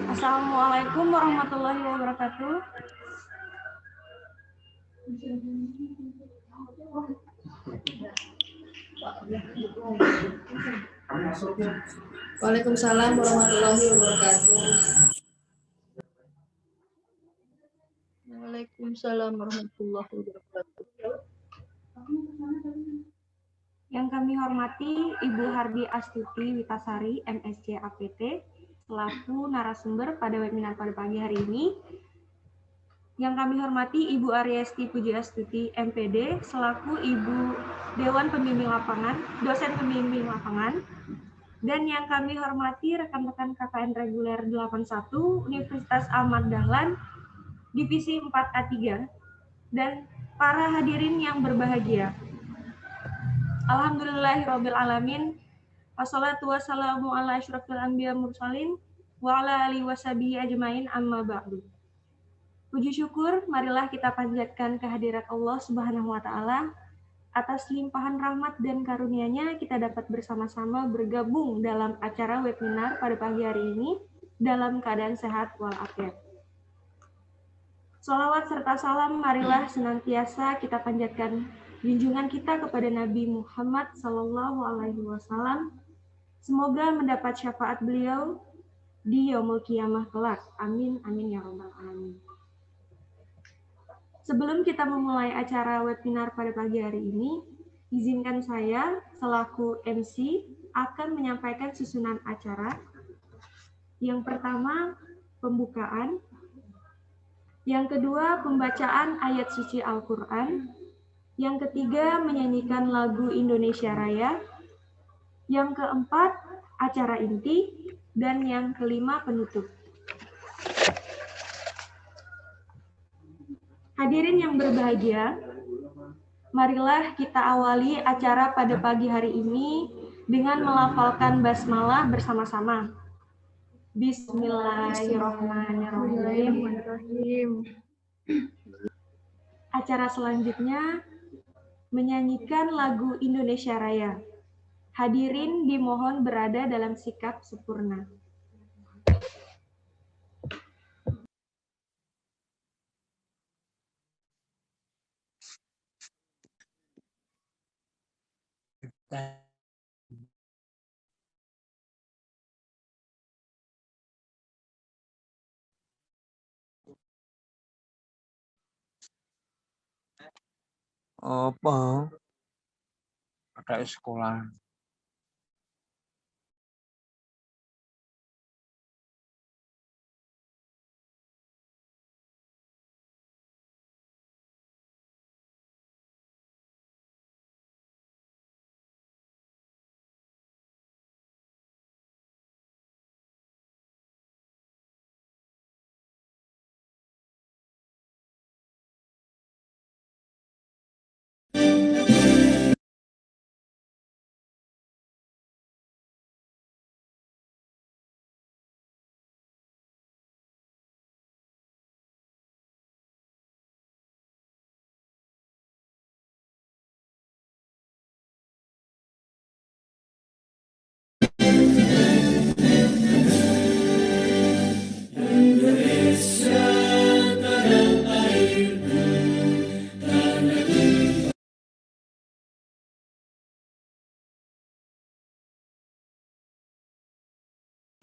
Assalamualaikum warahmatullahi wabarakatuh. Waalaikumsalam warahmatullahi wabarakatuh. Waalaikumsalam warahmatullahi wabarakatuh. Yang kami hormati Ibu Hardi Astuti Witasari, MSc APT, selaku narasumber pada webinar pada pagi hari ini. Yang kami hormati Ibu Ariesti Puji Astuti, MPD, selaku Ibu Dewan Pembimbing Lapangan, dosen pembimbing lapangan. Dan yang kami hormati rekan-rekan KKN reguler 81 Universitas Ahmad Dahlan, Divisi 4A3, dan para hadirin yang berbahagia. Alhamdulillahirrabbilalamin. Wassalatu wassalamu ala asyrafil anbiya mursalin wa ala alihi washabihi ajmain amma ba'du. Puji syukur, marilah kita panjatkan kehadirat Allah Subhanahu wa Ta'ala. Atas limpahan rahmat dan karunia-Nya kita dapat bersama-sama bergabung dalam acara webinar pada pagi hari ini dalam keadaan sehat walafiat. Sholawat serta salam marilah senantiasa kita panjatkan junjungan kita kepada Nabi Muhammad SAW. Semoga mendapat syafaat beliau di yaumul qiyamah kelak. Amin, amin ya rabbal alamin. Sebelum kita memulai acara webinar pada pagi hari ini, izinkan saya selaku MC akan menyampaikan susunan acara. Yang pertama, pembukaan. Yang kedua, pembacaan ayat suci Al-Quran. Yang ketiga, menyanyikan lagu Indonesia Raya. Yang keempat, acara inti. Dan yang kelima, penutup. Hadirin yang berbahagia, marilah kita awali acara pada pagi hari ini dengan melafalkan basmalah bersama-sama. Bismillahirrahmanirrahim. Acara selanjutnya menyanyikan lagu Indonesia Raya. Hadirin dimohon berada dalam sikap sempurna. Apa? Ada sekolah.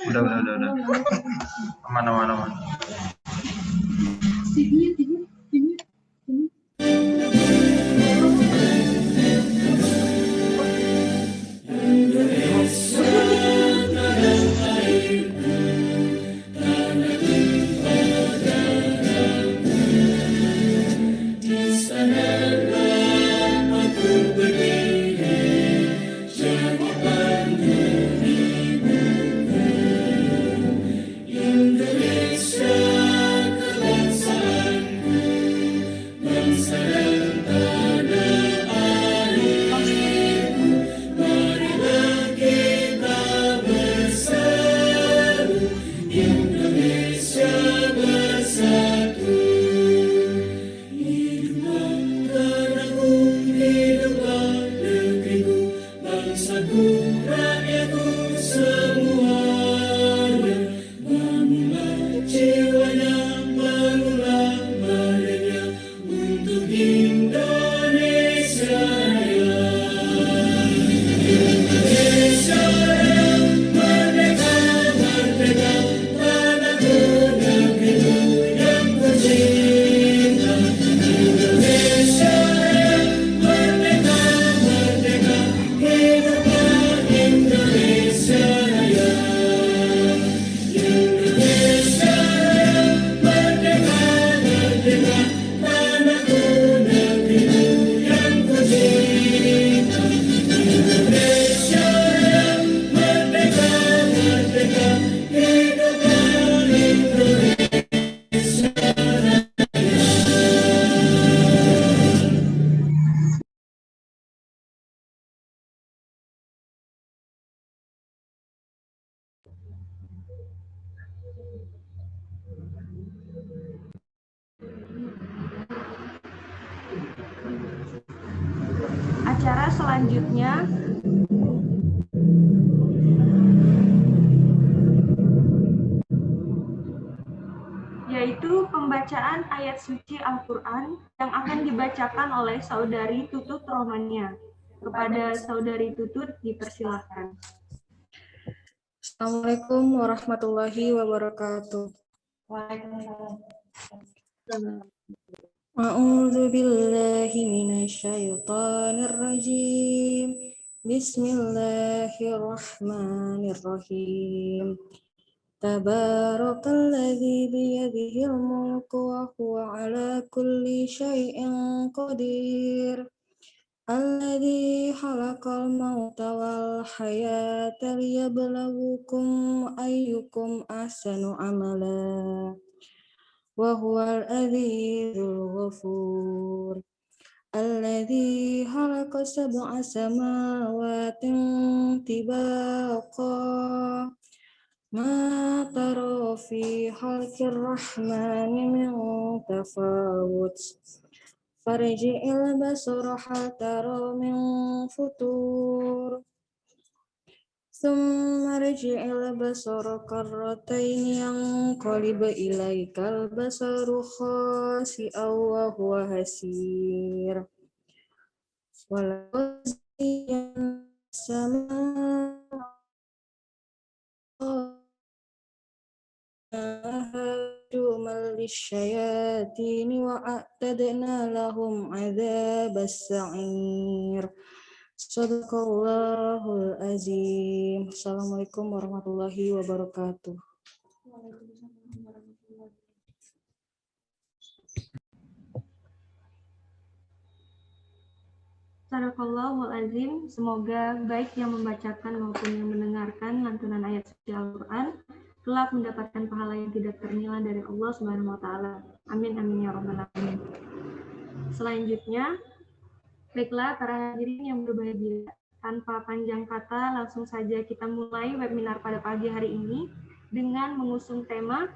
Udah. Aman. Indonesia, kebangsaan Acara selanjutnya yaitu pembacaan ayat suci Al-Quran yang akan dibacakan oleh Saudari Tutut Romania. Kepada Saudari Tutut dipersilahkan. Assalamualaikum warahmatullahi wabarakatuh. A'udzu billahi minasyaitonir rajim. Bismillahirrahmanirrahim. Tabarakalladzi biyadihil mulku wa huwa ala kulli syai'in qadir. Alladzi khalaqal mauta wal hayata liyabluwakum ayyukum ahsanu amala. Wa huwal azizul ghafur. Alladzi khalaqa sab'a samawatin tibaqa. Ma tara fi khalqir rahmani min tafawut. Farji'il basara hal tara min futur. Tsumma rji'il basara karrataini yanqalib ilaikal basaru khasi'an wa huwa hasir. Walaqad zayyana as-samaa'a rujuman lisyayatini wa a'tadna lahum 'adzabas sa'ir. Shadaqallahul azim. Assalamualaikum warahmatullahi wabarakatuh. Sadaqallahul azim. Semoga baik yang membacakan maupun yang mendengarkan lantunan ayat suci Al-Quran kelak mendapatkan pahala yang tidak ternilai dari Allah Subhanahu wa taala. Amin amin ya rabbal alamin. Selanjutnya, baiklah para hadirin yang berbahagia, tanpa panjang kata langsung saja kita mulai webinar pada pagi hari ini dengan mengusung tema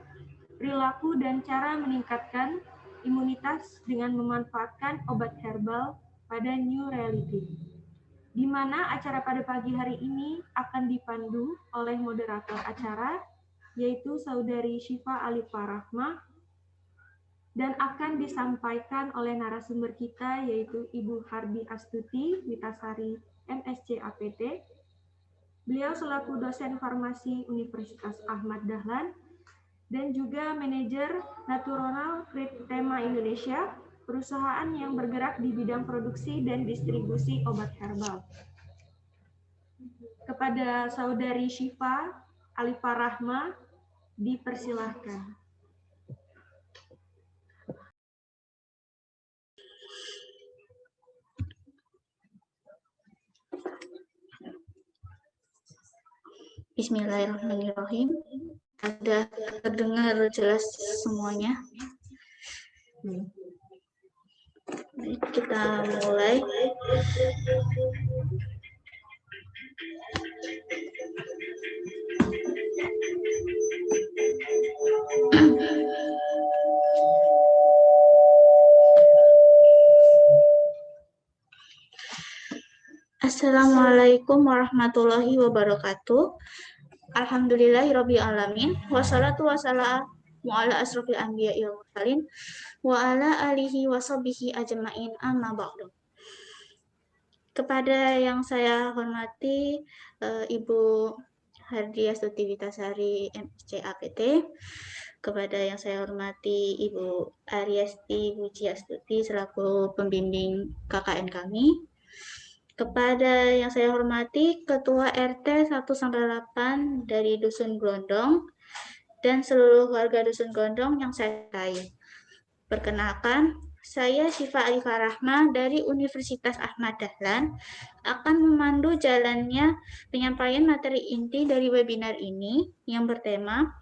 perilaku dan cara meningkatkan imunitas dengan memanfaatkan obat herbal pada new reality, di mana acara pada pagi hari ini akan dipandu oleh moderator acara, yaitu Saudari Syifa Alifah Rahmah, dan akan disampaikan oleh narasumber kita, yaitu Ibu Hardi Astuti Witasari, MSc APT. Beliau selaku dosen farmasi Universitas Ahmad Dahlan, dan juga manajer Natural Tritema Indonesia, perusahaan yang bergerak di bidang produksi dan distribusi obat herbal. Kepada Saudari Syifa Alifah Rahmah, dipersilahkan. Bismillahirrahmanirrahim. Ada terdengar jelas semuanya? Baik, kita mulai. Assalamualaikum warahmatullahi wabarakatuh. Alhamdulillahirabbil alamin. Wassalatu wassalamu ala asrofil anbiya'i wal mursalin wa ala alihi wa sahbihi ajmain, amma ba'du. Kepada yang saya hormati Ibu Hardi Astuti Witasari, MSc APT. Kepada yang saya hormati Ibu Ariasti Puji Astuti selaku pembimbing KKN kami. Kepada yang saya hormati Ketua RT 1-8 dari Dusun Glondong dan seluruh warga Dusun Glondong yang saya cintai. Perkenalkan, saya Syifa Alifah Rahmah dari Universitas Ahmad Dahlan akan memandu jalannya penyampaian materi inti dari webinar ini yang bertema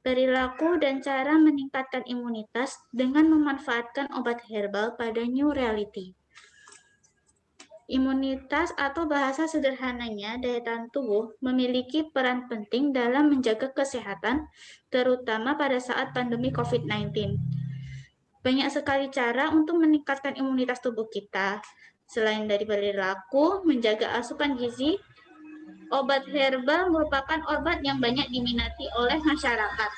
perilaku dan cara meningkatkan imunitas dengan memanfaatkan obat herbal pada new reality. Imunitas atau bahasa sederhananya daya tahan tubuh memiliki peran penting dalam menjaga kesehatan, terutama pada saat pandemi COVID-19. Banyak sekali cara untuk meningkatkan imunitas tubuh kita. Selain dari perilaku, menjaga asupan gizi, obat herbal merupakan obat yang banyak diminati oleh masyarakat.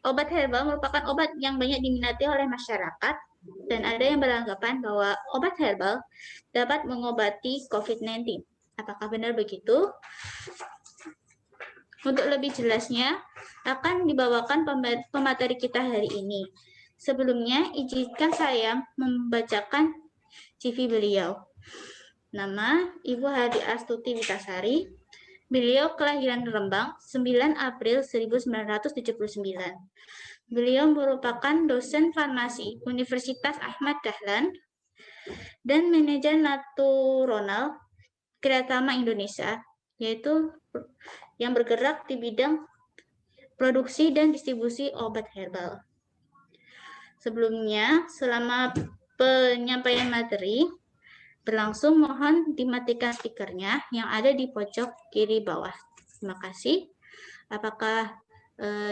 Obat herbal merupakan obat yang banyak diminati oleh masyarakat, dan ada yang beranggapan bahwa obat herbal dapat mengobati COVID-19. Apakah benar begitu? Untuk lebih jelasnya, akan dibawakan pemateri kita hari ini. Sebelumnya, izinkan saya membacakan CV beliau. Nama Ibu Hadi Astuti Witasari. Beliau kelahiran Rembang 9 April 1979. Beliau merupakan dosen farmasi Universitas Ahmad Dahlan dan manajer naturonal Kreatama Indonesia, yaitu yang bergerak di bidang produksi dan distribusi obat herbal. Sebelumnya, selama penyampaian materi berlangsung, mohon dimatikan speakernya yang ada di pojok kiri bawah. Terima kasih. Apakah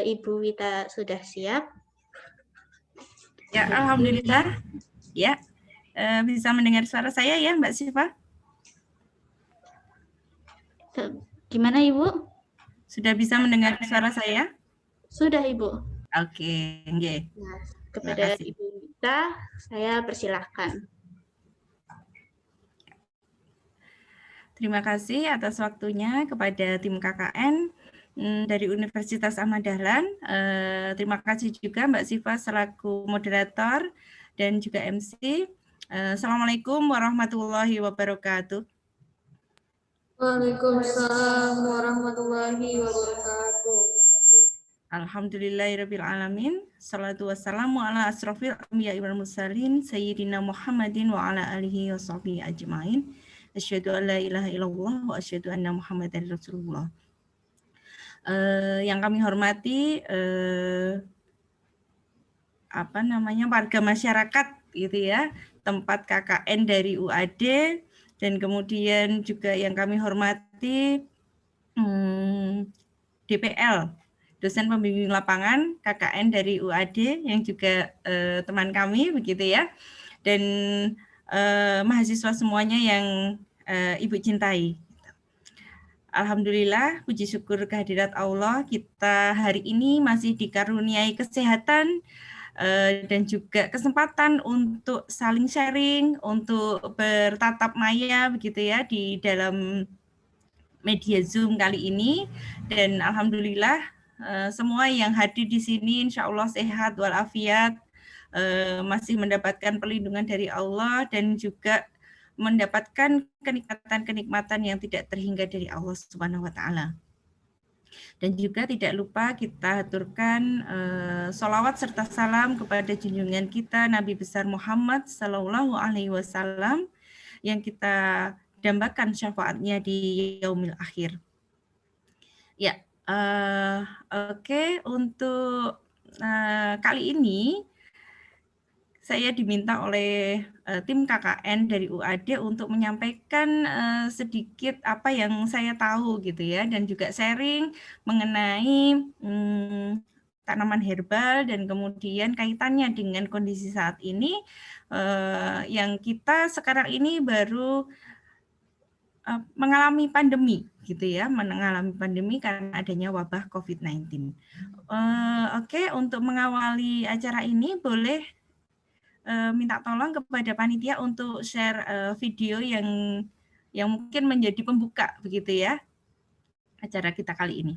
Ibu Wita sudah siap? Ya, alhamdulillah. Ya, bisa mendengar suara saya ya, Mbak Siva? Gimana, Ibu? Sudah bisa mendengar suara saya? Sudah, Ibu. Oke, nggih. Nah, kepada Ibu Wita, saya persilahkan. Terima kasih atas waktunya kepada tim KKN dari Universitas Ahmad Dahlan. Terima kasih juga Mbak Siva selaku moderator dan juga MC. Assalamualaikum warahmatullahi wabarakatuh. Waalaikumsalam warahmatullahi wabarakatuh. Alhamdulillahirabbil alamin. Shalatu wassalamu ala asrofil anbiya'i wal mursalin sayyidina Muhammadin wa ala alihi washabbihi ajmain. Asyhadu an la ilaha illallah wa asyhadu anna Muhammadar Rasulullah. Yang kami hormati warga masyarakat gitu ya, tempat KKN dari UAD, dan kemudian juga yang kami hormati DPL, dosen pembimbing lapangan KKN dari UAD yang juga teman kami begitu ya, dan mahasiswa semuanya yang Ibu cintai. Alhamdulillah, puji syukur kehadirat Allah, kita hari ini masih dikaruniai kesehatan dan juga kesempatan untuk saling sharing, untuk bertatap maya begitu ya di dalam media Zoom kali ini. Dan alhamdulillah semua yang hadir di sini insya Allah sehat walafiat, masih mendapatkan perlindungan dari Allah dan juga mendapatkan kenikmatan-kenikmatan yang tidak terhingga dari Allah Subhanahu wa taala. Dan juga tidak lupa kita aturkan sholawat serta salam kepada junjungan kita Nabi besar Muhammad Sallallahu Alaihi Wasallam yang kita dambakan syafaatnya di yaumil akhir. Ya, oke. Untuk kali ini saya diminta oleh tim KKN dari UAD untuk menyampaikan sedikit apa yang saya tahu gitu ya, dan juga sharing mengenai tanaman herbal dan kemudian kaitannya dengan kondisi saat ini yang kita sekarang ini baru mengalami pandemi gitu ya, mengalami pandemi karena adanya wabah COVID-19. Oke, untuk mengawali acara ini boleh minta tolong kepada panitia untuk share video yang mungkin menjadi pembuka begitu ya acara kita kali ini.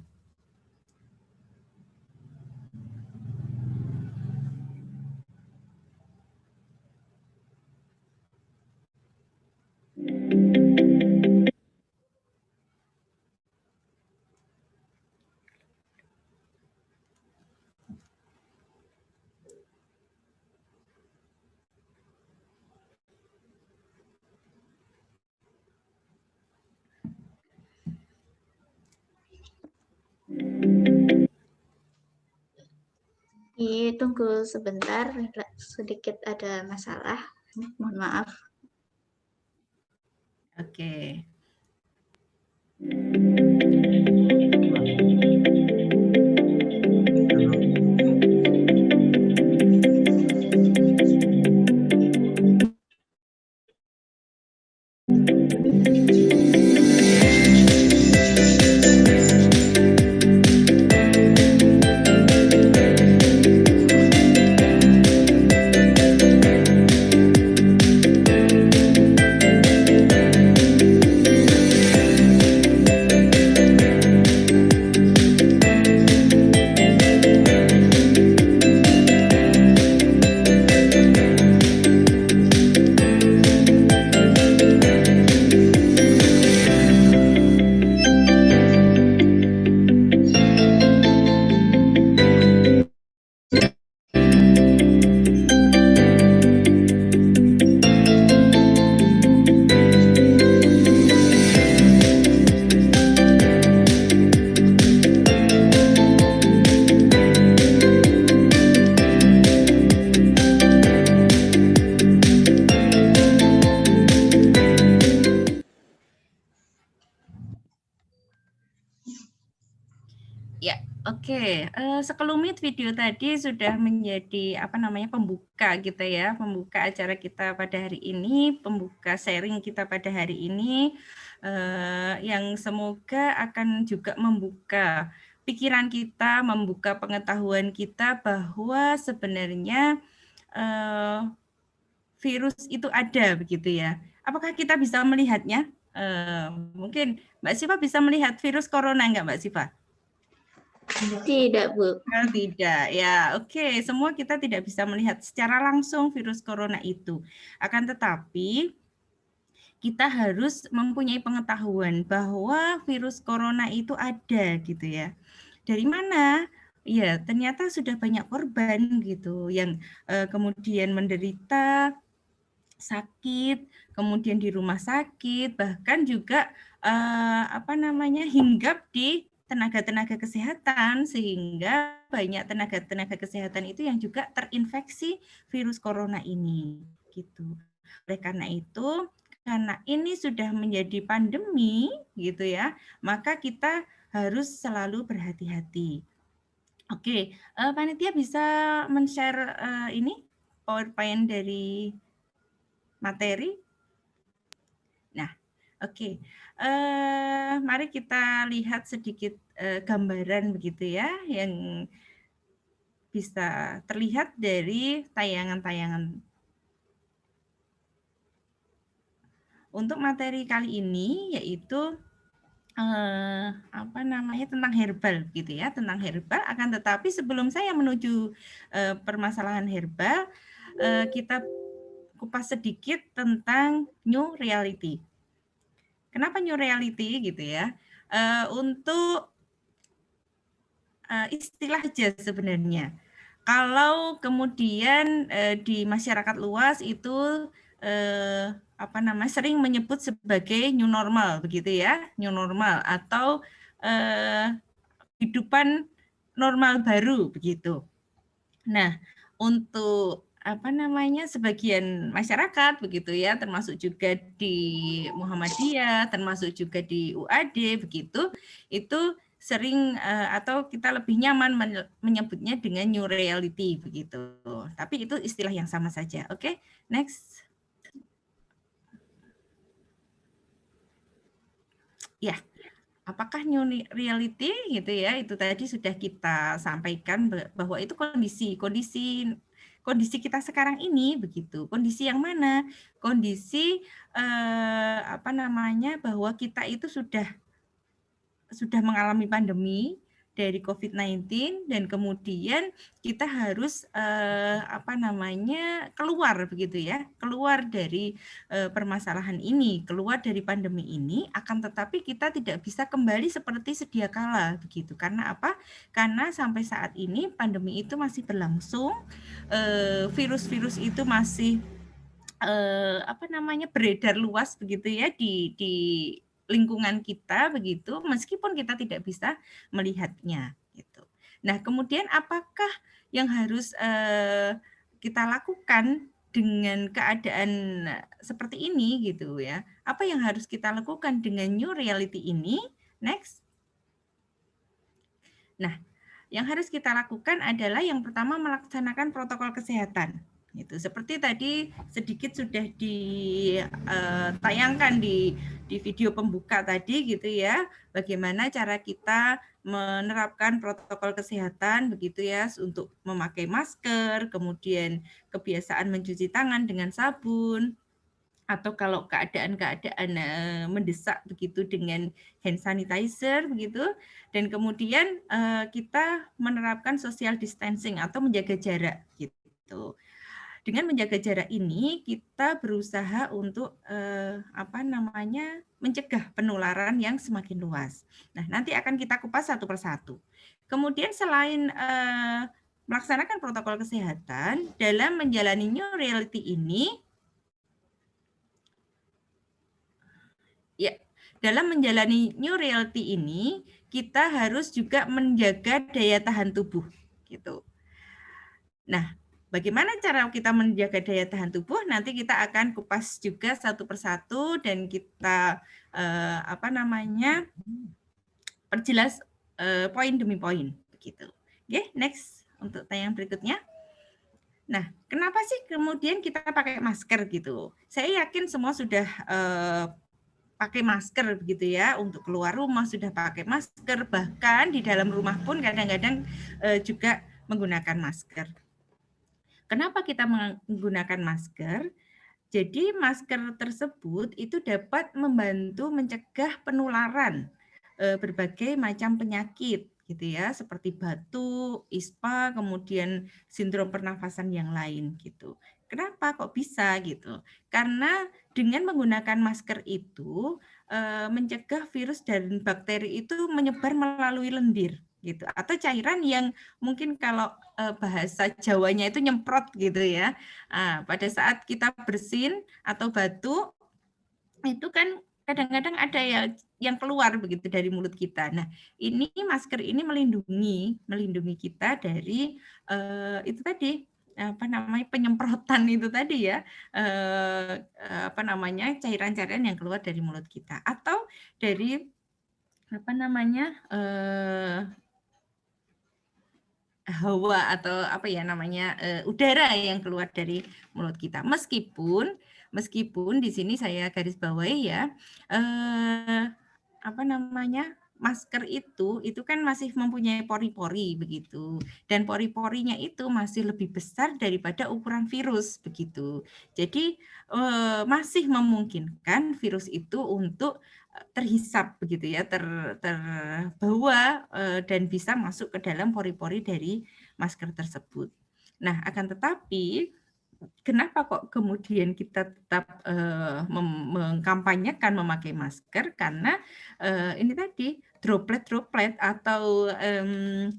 Tunggu sebentar, sedikit ada masalah. Mohon maaf. Oke. Oke, sekelumit video tadi sudah menjadi pembuka kita ya, pembuka acara kita pada hari ini, pembuka sharing kita pada hari ini, yang semoga akan juga membuka pikiran kita, membuka pengetahuan kita bahwa sebenarnya virus itu ada begitu ya. Apakah kita bisa melihatnya? Mungkin Mbak Siva bisa melihat virus corona enggak Mbak Siva? Tidak, Bu. Tidak, ya oke. Semua kita tidak bisa melihat secara langsung virus corona itu. Akan tetapi, kita harus mempunyai pengetahuan bahwa virus corona itu ada gitu ya. Dari mana? Ya, ternyata sudah banyak korban gitu yang kemudian menderita sakit, kemudian di rumah sakit, bahkan juga hinggap di tenaga-tenaga kesehatan, sehingga banyak tenaga-tenaga kesehatan itu yang juga terinfeksi virus corona ini gitu. Oleh karena itu, karena ini sudah menjadi pandemi gitu ya, maka kita harus selalu berhati-hati. Oke, panitia bisa men-share ini PowerPoint dari materi. Nah, oke. Mari kita lihat sedikit gambaran begitu ya, yang bisa terlihat dari tayangan-tayangan. Untuk materi kali ini yaitu tentang herbal gitu ya, tentang herbal. Akan tetapi sebelum saya menuju permasalahan herbal, kita kupas sedikit tentang new reality. Kenapa new reality gitu ya? Untuk istilah aja sebenarnya. Kalau kemudian di masyarakat luas itu sering menyebut sebagai new normal begitu ya, new normal atau kehidupan normal baru begitu. Nah, untuk sebagian masyarakat begitu ya, termasuk juga di Muhammadiyah, termasuk juga di UAD begitu, itu sering atau kita lebih nyaman menyebutnya dengan new reality begitu. Tapi itu istilah yang sama saja. Oke, next. Ya. Apakah new reality gitu ya, itu tadi sudah kita sampaikan bahwa itu kondisi kita sekarang ini begitu. Kondisi yang mana? Kondisi bahwa kita itu sudah mengalami pandemi dari COVID-19 dan kemudian kita harus keluar begitu ya, keluar dari permasalahan ini, keluar dari pandemi ini. Akan tetapi kita tidak bisa kembali seperti sedia kala begitu. Karena apa? Karena sampai saat ini pandemi itu masih berlangsung, virus-virus itu masih beredar luas begitu ya di lingkungan kita begitu, meskipun kita tidak bisa melihatnya gitu. Nah, kemudian apakah yang harus kita lakukan dengan keadaan seperti ini gitu ya? Apa yang harus kita lakukan dengan new reality ini? Next. Nah, yang harus kita lakukan adalah yang pertama melaksanakan protokol kesehatan. Gitu. Seperti tadi sedikit sudah ditayangkan di video pembuka tadi gitu ya, bagaimana cara kita menerapkan protokol kesehatan begitu ya, untuk memakai masker, kemudian kebiasaan mencuci tangan dengan sabun, atau kalau keadaan-keadaan mendesak begitu dengan hand sanitizer begitu, dan kemudian kita menerapkan social distancing atau menjaga jarak gitu. Dengan menjaga jarak ini kita berusaha untuk mencegah penularan yang semakin luas. Nah, nanti akan kita kupas satu persatu. Kemudian selain melaksanakan protokol kesehatan dalam menjalani new reality ini, ya, dalam menjalani new reality ini kita harus juga menjaga daya tahan tubuh gitu. Nah, bagaimana cara kita menjaga daya tahan tubuh? Nanti kita akan kupas juga satu persatu dan kita perjelas poin demi poin begitu. Oke, next untuk tayangan berikutnya. Nah, kenapa sih kemudian kita pakai masker gitu? Saya yakin semua sudah pakai masker begitu ya, untuk keluar rumah sudah pakai masker, bahkan di dalam rumah pun kadang-kadang juga menggunakan masker. Kenapa kita menggunakan masker? Jadi masker tersebut itu dapat membantu mencegah penularan berbagai macam penyakit gitu ya, seperti batuk, ispa, kemudian sindrom pernafasan yang lain gitu. Kenapa kok bisa gitu? Karena dengan menggunakan masker itu mencegah virus dan bakteri itu menyebar melalui lendir gitu, atau cairan yang mungkin kalau bahasa Jawanya itu nyemprot gitu ya. Pada saat kita bersin atau batuk itu kan kadang-kadang ada yang keluar begitu dari mulut kita. Nah, ini masker ini melindungi kita dari itu tadi penyemprotan itu tadi ya, cairan-cairan yang keluar dari mulut kita, atau dari hawa atau udara yang keluar dari mulut kita. Meskipun di sini saya garis bawahi ya, masker itu kan masih mempunyai pori-pori begitu, dan pori-porinya itu masih lebih besar daripada ukuran virus begitu. Jadi masih memungkinkan virus itu untuk terhisap begitu ya, terbawa dan bisa masuk ke dalam pori-pori dari masker tersebut. Nah, akan tetapi kenapa kok kemudian kita tetap mengkampanyekan memakai masker? Karena ini tadi droplet-droplet atau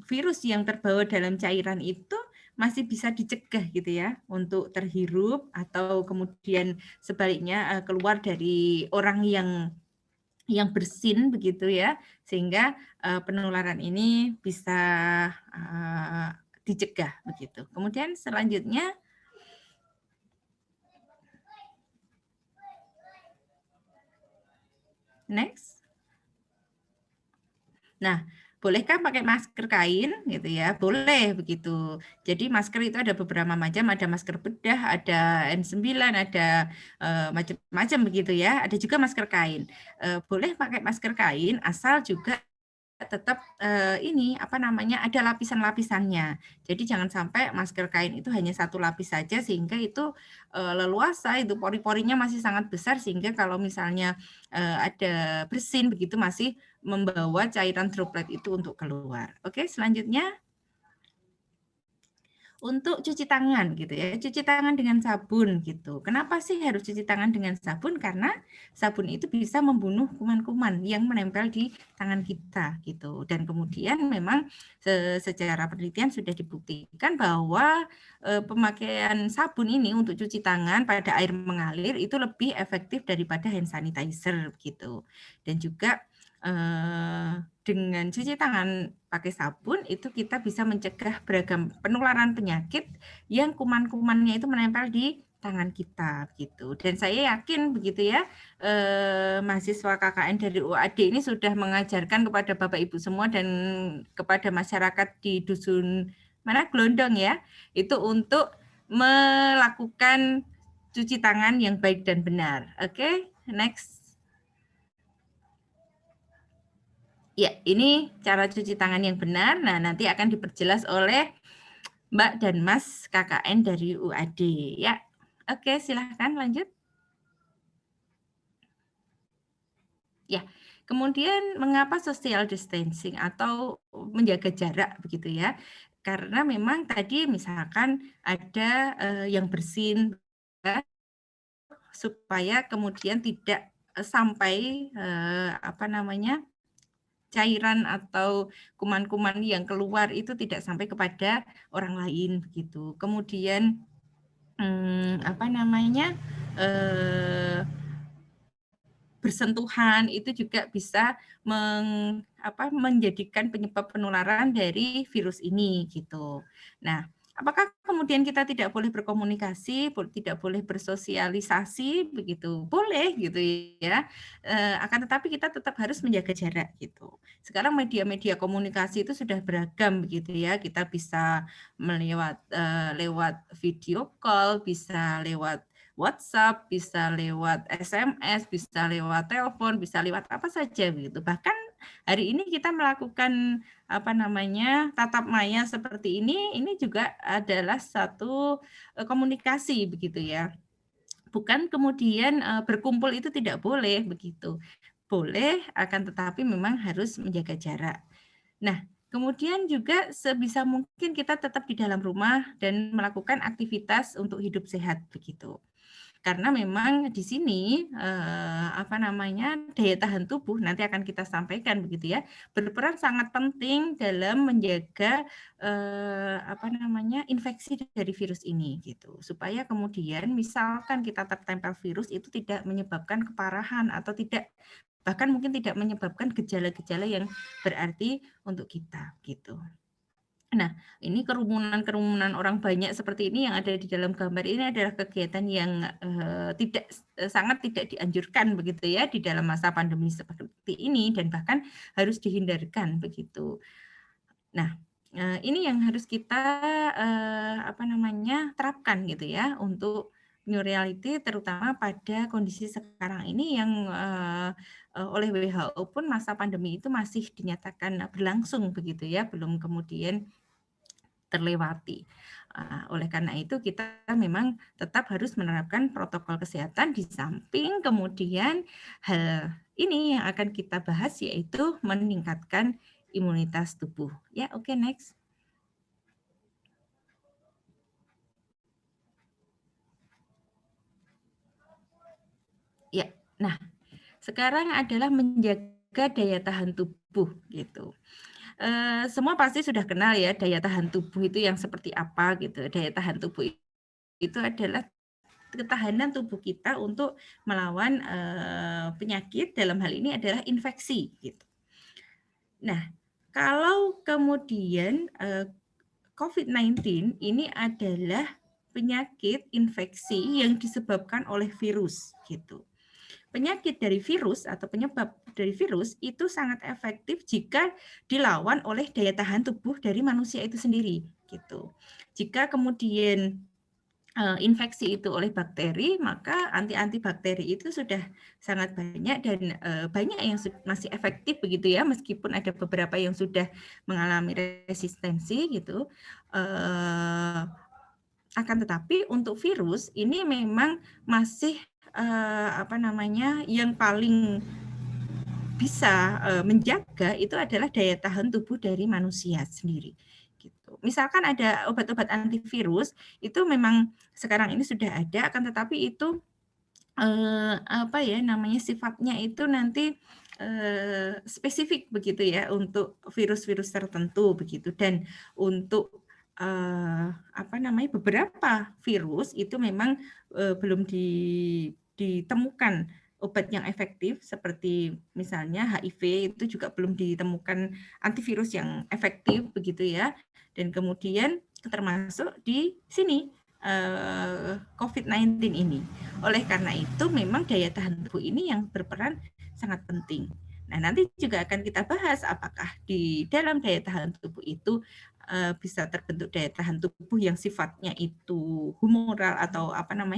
virus yang terbawa dalam cairan itu masih bisa dicegah gitu ya, untuk terhirup atau kemudian sebaliknya keluar dari orang yang bersin begitu ya, sehingga penularan ini bisa dicegah begitu. Kemudian selanjutnya next. Nah, bolehkah pakai masker kain gitu ya? Boleh begitu. Jadi masker itu ada beberapa macam, ada masker bedah, ada N9, ada macam-macam begitu ya. Ada juga masker kain. Boleh pakai masker kain asal juga tetap ada lapisan-lapisannya. Jadi jangan sampai masker kain itu hanya satu lapis saja sehingga itu leluasa, itu pori-porinya masih sangat besar sehingga kalau misalnya ada bersin begitu masih membawa cairan droplet itu untuk keluar. Oke, selanjutnya untuk cuci tangan gitu ya, cuci tangan dengan sabun gitu. Kenapa sih harus cuci tangan dengan sabun? Karena sabun itu bisa membunuh kuman-kuman yang menempel di tangan kita gitu. Dan kemudian memang secara penelitian sudah dibuktikan bahwa pemakaian sabun ini untuk cuci tangan pada air mengalir itu lebih efektif daripada hand sanitizer gitu. Dan juga dengan cuci tangan pakai sabun itu kita bisa mencegah beragam penularan penyakit yang kuman-kumannya itu menempel di tangan kita gitu. Dan saya yakin begitu ya, mahasiswa KKN dari UAD ini sudah mengajarkan kepada Bapak Ibu semua dan kepada masyarakat di dusun mana Glondong ya, itu untuk melakukan cuci tangan yang baik dan benar. Oke, next. Ya, ini cara cuci tangan yang benar. Nah, nanti akan diperjelas oleh Mbak dan Mas KKN dari UAD. Ya, oke, silahkan lanjut. Ya, kemudian mengapa social distancing atau menjaga jarak begitu ya? Karena memang tadi misalkan ada yang bersin supaya kemudian tidak sampai apa namanya cairan atau kuman-kuman yang keluar itu tidak sampai kepada orang lain begitu. Kemudian apa namanya bersentuhan itu juga bisa menjadikan penyebab penularan dari virus ini gitu. Nah, apakah kemudian kita tidak boleh berkomunikasi, tidak boleh bersosialisasi begitu? Boleh gitu ya. Akan tetapi kita tetap harus menjaga jarak gitu. Sekarang media-media komunikasi itu sudah beragam begitu ya. Kita bisa lewat video call, bisa lewat WhatsApp, bisa lewat SMS, bisa lewat telepon, bisa lewat apa saja begitu. Bahkan hari ini kita melakukan apa namanya tatap maya seperti ini juga adalah satu komunikasi begitu ya. Bukan kemudian berkumpul itu tidak boleh begitu. Boleh, akan tetapi memang harus menjaga jarak. Nah, kemudian juga sebisa mungkin kita tetap di dalam rumah dan melakukan aktivitas untuk hidup sehat begitu. Karena memang di sini apa namanya daya tahan tubuh nanti akan kita sampaikan begitu ya, berperan sangat penting dalam menjaga apa namanya infeksi dari virus ini gitu. Supaya kemudian misalkan kita tertempel virus itu tidak menyebabkan keparahan atau tidak bahkan mungkin tidak menyebabkan gejala-gejala yang berarti untuk kita gitu. Nah, ini kerumunan orang banyak seperti ini yang ada di dalam gambar ini adalah kegiatan yang sangat tidak dianjurkan begitu ya di dalam masa pandemi seperti ini dan bahkan harus dihindarkan begitu. Nah, ini yang harus kita apa namanya terapkan gitu ya untuk new reality terutama pada kondisi sekarang ini yang oleh WHO pun masa pandemi itu masih dinyatakan berlangsung begitu ya, belum kemudian terlewati. Oleh karena itu kita memang tetap harus menerapkan protokol kesehatan di samping kemudian hal ini yang akan kita bahas yaitu meningkatkan imunitas tubuh. Ya, oke, next. Ya, nah sekarang adalah menjaga daya tahan tubuh gitu. Semua pasti sudah kenal ya daya tahan tubuh itu yang seperti apa gitu. Daya tahan tubuh itu adalah ketahanan tubuh kita untuk melawan penyakit, dalam hal ini adalah infeksi gitu. Nah, kalau kemudian COVID-19 ini adalah penyakit infeksi yang disebabkan oleh virus gitu. Penyakit dari virus atau penyebab dari virus itu sangat efektif jika dilawan oleh daya tahan tubuh dari manusia itu sendiri gitu. Jika kemudian infeksi itu oleh bakteri, maka anti-bakteri itu sudah sangat banyak dan banyak yang masih efektif begitu ya, meskipun ada beberapa yang sudah mengalami resistensi gitu. Akan tetapi untuk virus ini memang masih apa namanya yang paling bisa menjaga itu adalah daya tahan tubuh dari manusia sendiri. Gitu. Misalkan ada obat-obat antivirus itu memang sekarang ini sudah ada, akan tetapi itu apa ya namanya sifatnya itu nanti spesifik begitu ya untuk virus-virus tertentu begitu dan untuk apa namanya beberapa virus itu memang belum ditemukan obat yang efektif seperti misalnya HIV itu juga belum ditemukan antivirus yang efektif begitu ya. Dan kemudian termasuk di sini COVID-19 ini. Oleh karena itu memang daya tahan tubuh ini yang berperan sangat penting. Nah, nanti juga akan kita bahas apakah di dalam daya tahan tubuh itu bisa terbentuk daya tahan tubuh yang sifatnya itu humoral atau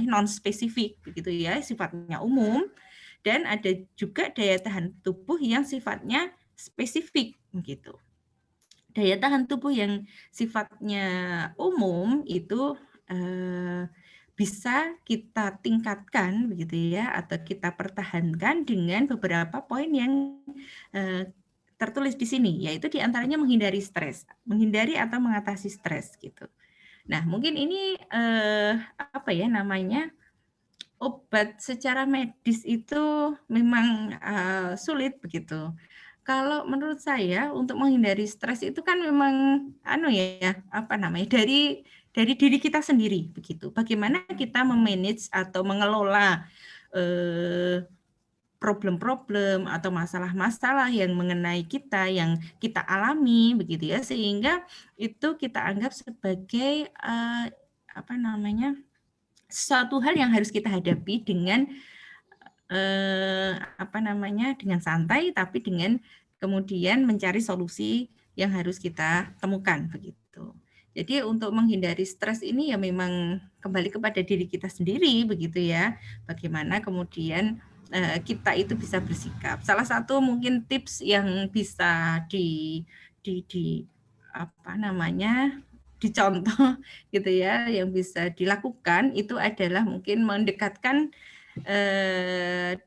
non spesifik begitu ya, sifatnya umum, dan ada juga daya tahan tubuh yang sifatnya spesifik gitu. Daya tahan tubuh yang sifatnya umum itu bisa kita tingkatkan begitu ya, atau kita pertahankan dengan beberapa poin yang tertulis di sini, yaitu diantaranya menghindari stres, menghindari atau mengatasi stres gitu. Nah, mungkin ini obat secara medis itu memang sulit begitu. Kalau menurut saya untuk menghindari stres itu kan memang dari diri kita sendiri begitu. Bagaimana kita memanage atau mengelola problem-problem atau masalah-masalah yang mengenai kita, yang kita alami begitu ya, sehingga itu kita anggap sebagai suatu hal yang harus kita hadapi dengan dengan santai, tapi dengan kemudian mencari solusi yang harus kita temukan begitu. Jadi untuk menghindari stres ini ya memang kembali kepada diri kita sendiri begitu ya. Bagaimana kemudian kita itu bisa bersikap. Salah satu mungkin tips yang bisa dicontoh gitu ya, yang bisa dilakukan itu adalah mungkin mendekatkan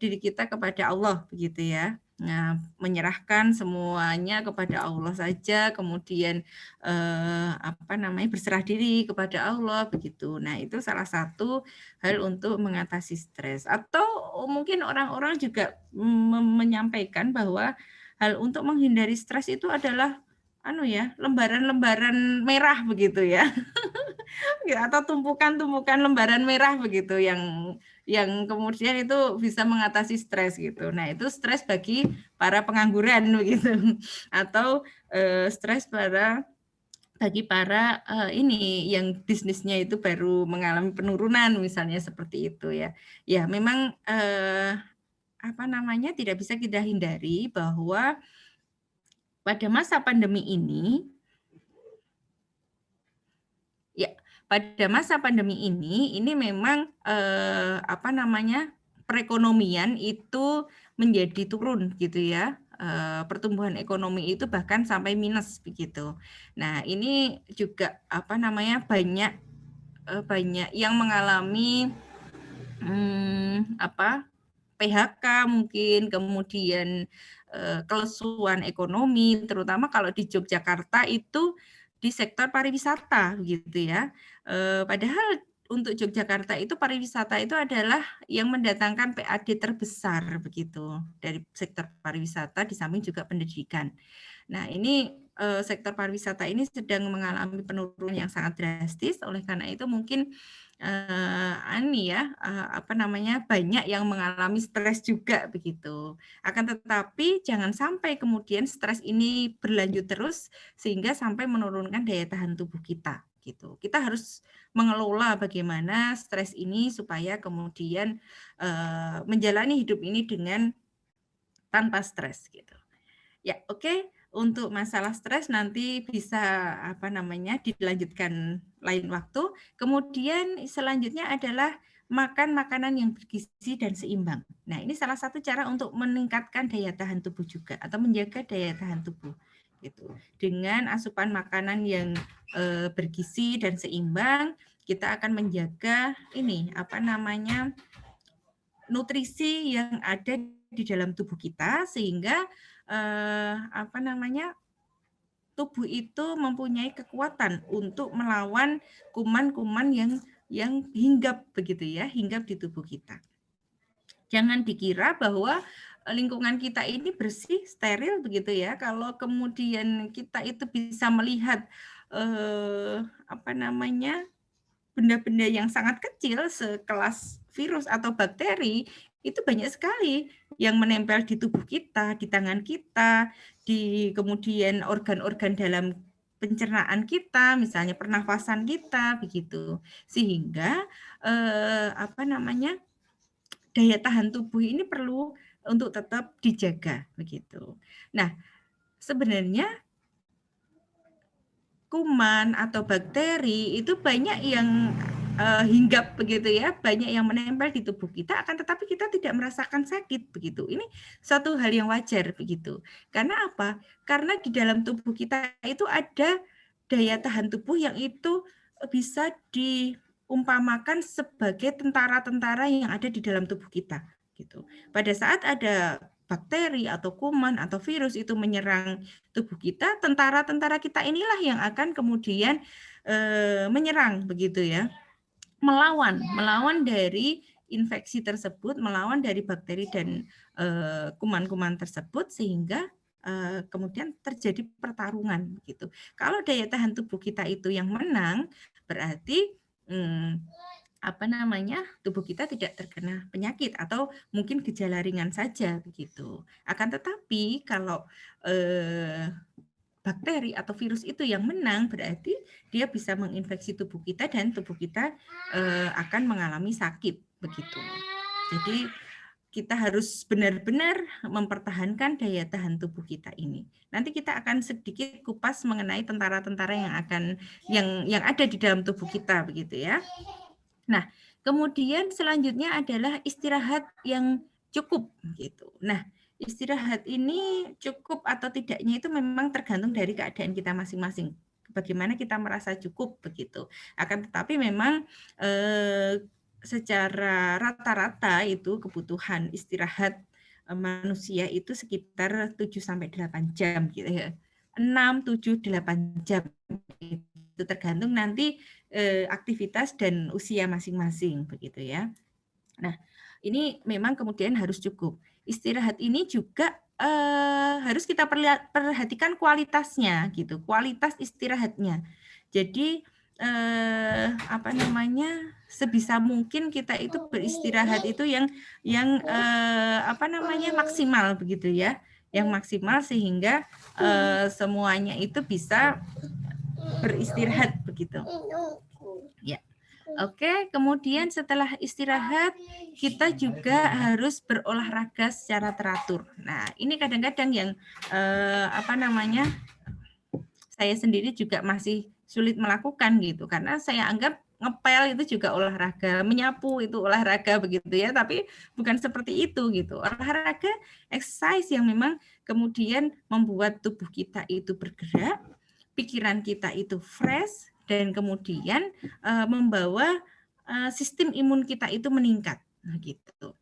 diri kita kepada Allah begitu ya. Nah, menyerahkan semuanya kepada Allah saja, kemudian berserah diri kepada Allah begitu. Nah, itu salah satu hal untuk mengatasi stres. Atau mungkin orang-orang juga menyampaikan bahwa hal untuk menghindari stres itu adalah lembaran-lembaran merah begitu ya. Atau tumpukan-tumpukan lembaran merah begitu yang kemudian itu bisa mengatasi stres gitu. Nah, itu stres bagi para pengangguran begitu. Atau stres bagi para yang bisnisnya itu baru mengalami penurunan misalnya seperti itu ya. Ya, memang tidak bisa kita hindari bahwa pada masa pandemi ini memang perekonomian itu menjadi turun gitu ya. Pertumbuhan ekonomi itu bahkan sampai minus begitu. Nah, ini juga banyak yang mengalami PHK mungkin, kemudian kelesuan ekonomi, terutama kalau di Yogyakarta itu di sektor pariwisata gitu ya. Padahal untuk Yogyakarta itu pariwisata itu adalah yang mendatangkan PAD terbesar begitu dari sektor pariwisata, di samping juga pendidikan. Nah, ini sektor pariwisata ini sedang mengalami penurunan yang sangat drastis. Oleh karena itu mungkin banyak yang mengalami stres juga begitu. Akan tetapi jangan sampai kemudian stres ini berlanjut terus sehingga sampai menurunkan daya tahan tubuh kita gitu. Kita harus mengelola bagaimana stres ini supaya kemudian menjalani hidup ini dengan tanpa stres gitu. Ya, oke. Untuk masalah stres nanti bisa dilanjutkan lain waktu. Kemudian selanjutnya adalah makan makanan yang bergizi dan seimbang. Nah, ini salah satu cara untuk meningkatkan daya tahan tubuh juga atau menjaga daya tahan tubuh gitu. Dengan asupan makanan yang bergizi dan seimbang, kita akan menjaga nutrisi yang ada di dalam tubuh kita sehingga tubuh itu mempunyai kekuatan untuk melawan kuman-kuman yang hinggap begitu ya, hinggap di tubuh kita. Jangan dikira bahwa lingkungan kita ini bersih, steril begitu ya. Kalau kemudian kita itu bisa melihat benda-benda yang sangat kecil sekelas virus atau bakteri itu banyak sekali yang menempel di tubuh kita, di tangan kita, di kemudian organ-organ dalam pencernaan kita, misalnya pernafasan kita, begitu. Sehingga daya tahan tubuh ini perlu untuk tetap dijaga, begitu. Nah, sebenarnya kuman atau bakteri itu banyak yang hinggap begitu ya, banyak yang menempel di tubuh kita, akan tetapi kita tidak merasakan sakit begitu. Ini satu hal yang wajar begitu. Karena apa? Karena di dalam tubuh kita itu ada daya tahan tubuh yang itu bisa diumpamakan sebagai tentara-tentara yang ada di dalam tubuh kita gitu. Pada saat ada bakteri atau kuman atau virus itu menyerang tubuh kita, tentara-tentara kita inilah yang akan kemudian menyerang begitu ya. Melawan dari infeksi tersebut, melawan dari bakteri dan kuman-kuman tersebut, sehingga kemudian terjadi pertarungan gitu. Kalau daya tahan tubuh kita itu yang menang, berarti tubuh kita tidak terkena penyakit atau mungkin gejala ringan saja begitu. Akan tetapi kalau bakteri atau virus itu yang menang, berarti dia bisa menginfeksi tubuh kita dan tubuh kita akan mengalami sakit begitu. Jadi kita harus benar-benar mempertahankan daya tahan tubuh kita ini. Nanti kita akan sedikit kupas mengenai tentara-tentara yang ada di dalam tubuh kita begitu ya. Nah, kemudian selanjutnya adalah istirahat yang cukup gitu. Nah, istirahat ini cukup atau tidaknya itu memang tergantung dari keadaan kita masing-masing. Bagaimana kita merasa cukup begitu. Akan tetapi memang secara rata-rata itu kebutuhan istirahat manusia itu sekitar 7-8 jam gitu ya. 6, 7, 8 jam. Itu tergantung nanti aktivitas dan usia masing-masing begitu ya. Nah, ini memang kemudian harus cukup. Istirahat ini juga harus kita perhatikan kualitasnya gitu, kualitas istirahatnya. Jadi sebisa mungkin kita itu beristirahat itu yang maksimal begitu ya, yang maksimal sehingga semuanya itu bisa beristirahat begitu. Ya. Oke, kemudian setelah istirahat kita juga harus berolahraga secara teratur. Nah, ini kadang-kadang yang saya sendiri juga masih sulit melakukan gitu, karena saya anggap ngepel itu juga olahraga, menyapu itu olahraga begitu ya, tapi bukan seperti itu gitu. Olahraga exercise yang memang kemudian membuat tubuh kita itu bergerak, pikiran kita itu fresh, dan kemudian membawa sistem imun kita itu meningkat. Nah, gitu.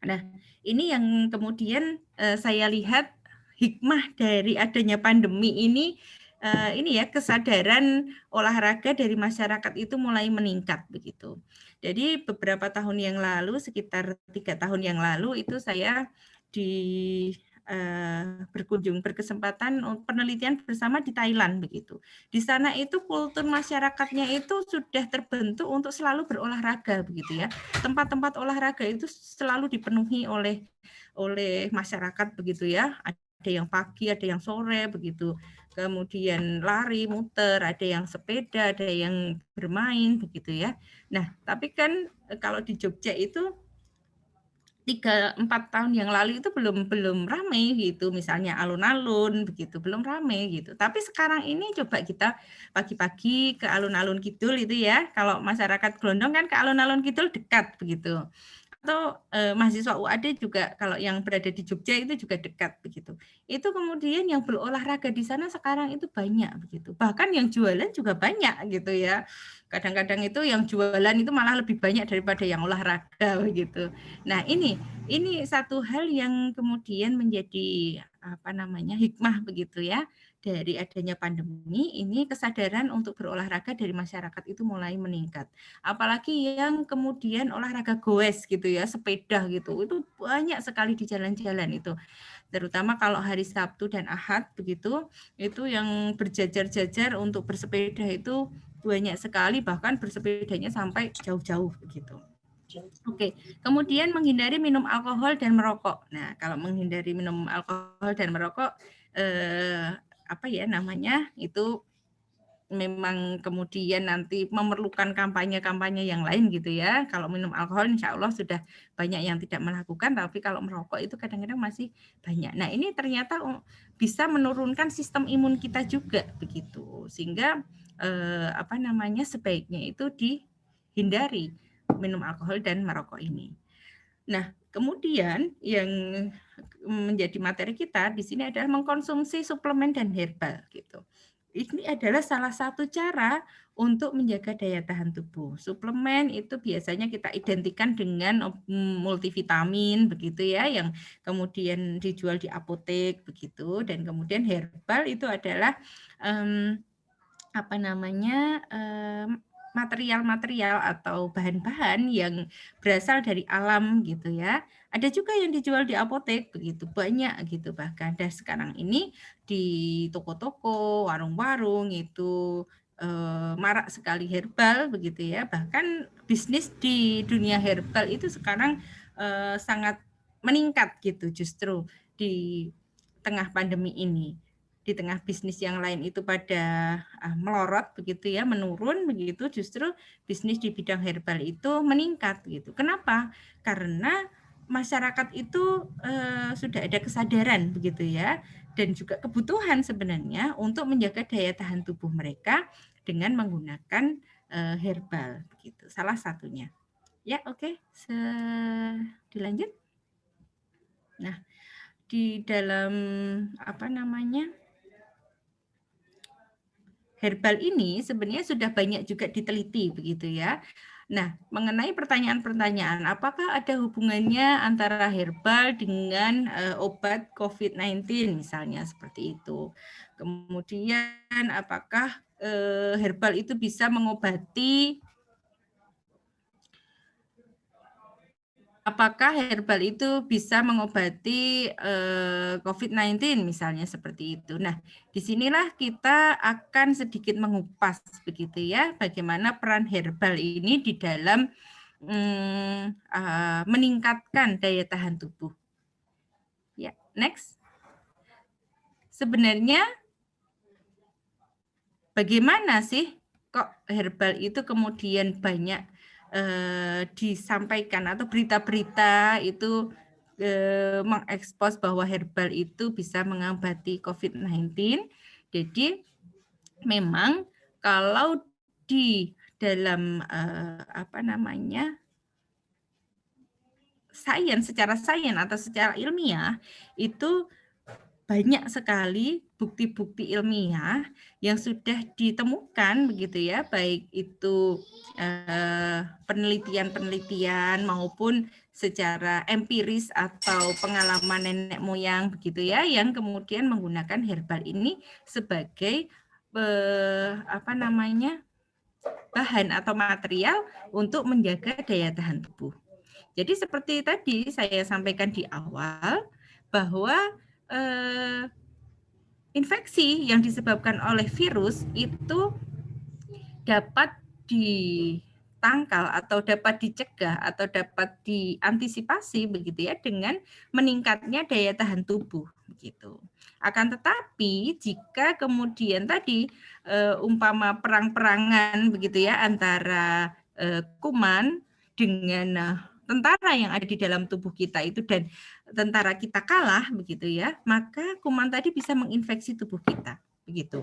Nah, ini yang kemudian saya lihat hikmah dari adanya pandemi ini ya, kesadaran olahraga dari masyarakat itu mulai meningkat begitu. Jadi beberapa tahun yang lalu, sekitar 3 tahun yang lalu itu saya berkesempatan penelitian bersama di Thailand begitu. Di sana itu kultur masyarakatnya itu sudah terbentuk untuk selalu berolahraga begitu ya. Tempat-tempat olahraga itu selalu dipenuhi oleh masyarakat begitu ya. Ada yang pagi, ada yang sore begitu. Kemudian lari, muter, ada yang sepeda, ada yang bermain begitu ya. Nah, tapi kan kalau di Jogja itu 3-4 tahun yang lalu itu belum ramai gitu, misalnya alun-alun begitu, belum ramai gitu. Tapi sekarang ini coba kita pagi-pagi ke alun-alun kidul itu ya, kalau masyarakat Glondong kan ke alun-alun kidul dekat begitu. Atau mahasiswa UAD juga kalau yang berada di Jogja itu juga dekat begitu. Itu kemudian yang berolahraga di sana sekarang itu banyak begitu. Bahkan yang jualan juga banyak gitu ya. Kadang-kadang itu yang jualan itu malah lebih banyak daripada yang olahraga begitu. Nah, ini satu hal yang kemudian menjadi hikmah begitu ya. Dari adanya pandemi ini kesadaran untuk berolahraga dari masyarakat itu mulai meningkat. Apalagi yang kemudian olahraga goes gitu ya, sepeda gitu. Itu banyak sekali di jalan-jalan itu. Terutama kalau hari Sabtu dan Ahad begitu, itu yang berjajar-jajar untuk bersepeda itu banyak sekali, bahkan bersepedanya sampai jauh-jauh begitu. Oke, kemudian menghindari minum alkohol dan merokok. Nah, kalau menghindari minum alkohol dan merokok, apa ya namanya, itu memang kemudian nanti memerlukan kampanye-kampanye yang lain gitu ya. Kalau minum alkohol insya Allah sudah banyak yang tidak melakukan, tapi kalau merokok itu kadang-kadang masih banyak. Nah, ini ternyata bisa menurunkan sistem imun kita juga begitu. Sehingga apa namanya, sebaiknya itu dihindari minum alkohol dan merokok ini. Nah, kemudian yang menjadi materi kita di sini adalah mengkonsumsi suplemen dan herbal gitu. Ini adalah salah satu cara untuk menjaga daya tahan tubuh. Suplemen itu biasanya kita identikan dengan multivitamin begitu ya, yang kemudian dijual di apotek begitu, dan kemudian herbal itu adalah apa namanya, material-material atau bahan-bahan yang berasal dari alam gitu ya. Ada juga yang dijual di apotek begitu, banyak gitu bahkan. Dan sekarang ini di toko-toko, warung-warung itu marak sekali herbal begitu ya. Bahkan bisnis di dunia herbal itu sekarang sangat meningkat gitu justru di tengah pandemi ini. Di tengah bisnis yang lain itu pada melorot begitu ya, menurun begitu, justru bisnis di bidang herbal itu meningkat gitu. Kenapa? Karena masyarakat itu sudah ada kesadaran begitu ya, dan juga kebutuhan sebenarnya untuk menjaga daya tahan tubuh mereka dengan menggunakan herbal begitu. Salah satunya. Ya, oke. Dilanjut. Nah, di dalam apa namanya? Herbal ini sebenarnya sudah banyak juga diteliti begitu ya. Nah, mengenai pertanyaan-pertanyaan, apakah ada hubungannya antara herbal dengan obat COVID-19 misalnya seperti itu. Kemudian apakah herbal itu bisa mengobati, apakah herbal itu bisa mengobati COVID-19 misalnya seperti itu. Nah, disinilah kita akan sedikit mengupas begitu ya, bagaimana peran herbal ini di dalam meningkatkan daya tahan tubuh. Ya, next. Sebenarnya bagaimana sih kok herbal itu kemudian banyak disampaikan atau berita-berita itu mengekspos bahwa herbal itu bisa mengobati COVID-19. Jadi memang kalau di dalam apa namanya, secara sains atau secara ilmiah itu banyak sekali bukti-bukti ilmiah yang sudah ditemukan begitu ya, baik itu penelitian-penelitian maupun secara empiris atau pengalaman nenek moyang begitu ya, yang kemudian menggunakan herbal ini sebagai apa namanya, bahan atau material untuk menjaga daya tahan tubuh. Jadi seperti tadi saya sampaikan di awal bahwa infeksi yang disebabkan oleh virus itu dapat ditangkal atau dapat dicegah atau dapat diantisipasi begitu ya dengan meningkatnya daya tahan tubuh begitu. Akan tetapi jika kemudian tadi umpama perang-perangan begitu ya antara kuman dengan tentara yang ada di dalam tubuh kita itu, dan tentara kita kalah begitu ya, maka kuman tadi bisa menginfeksi tubuh kita begitu.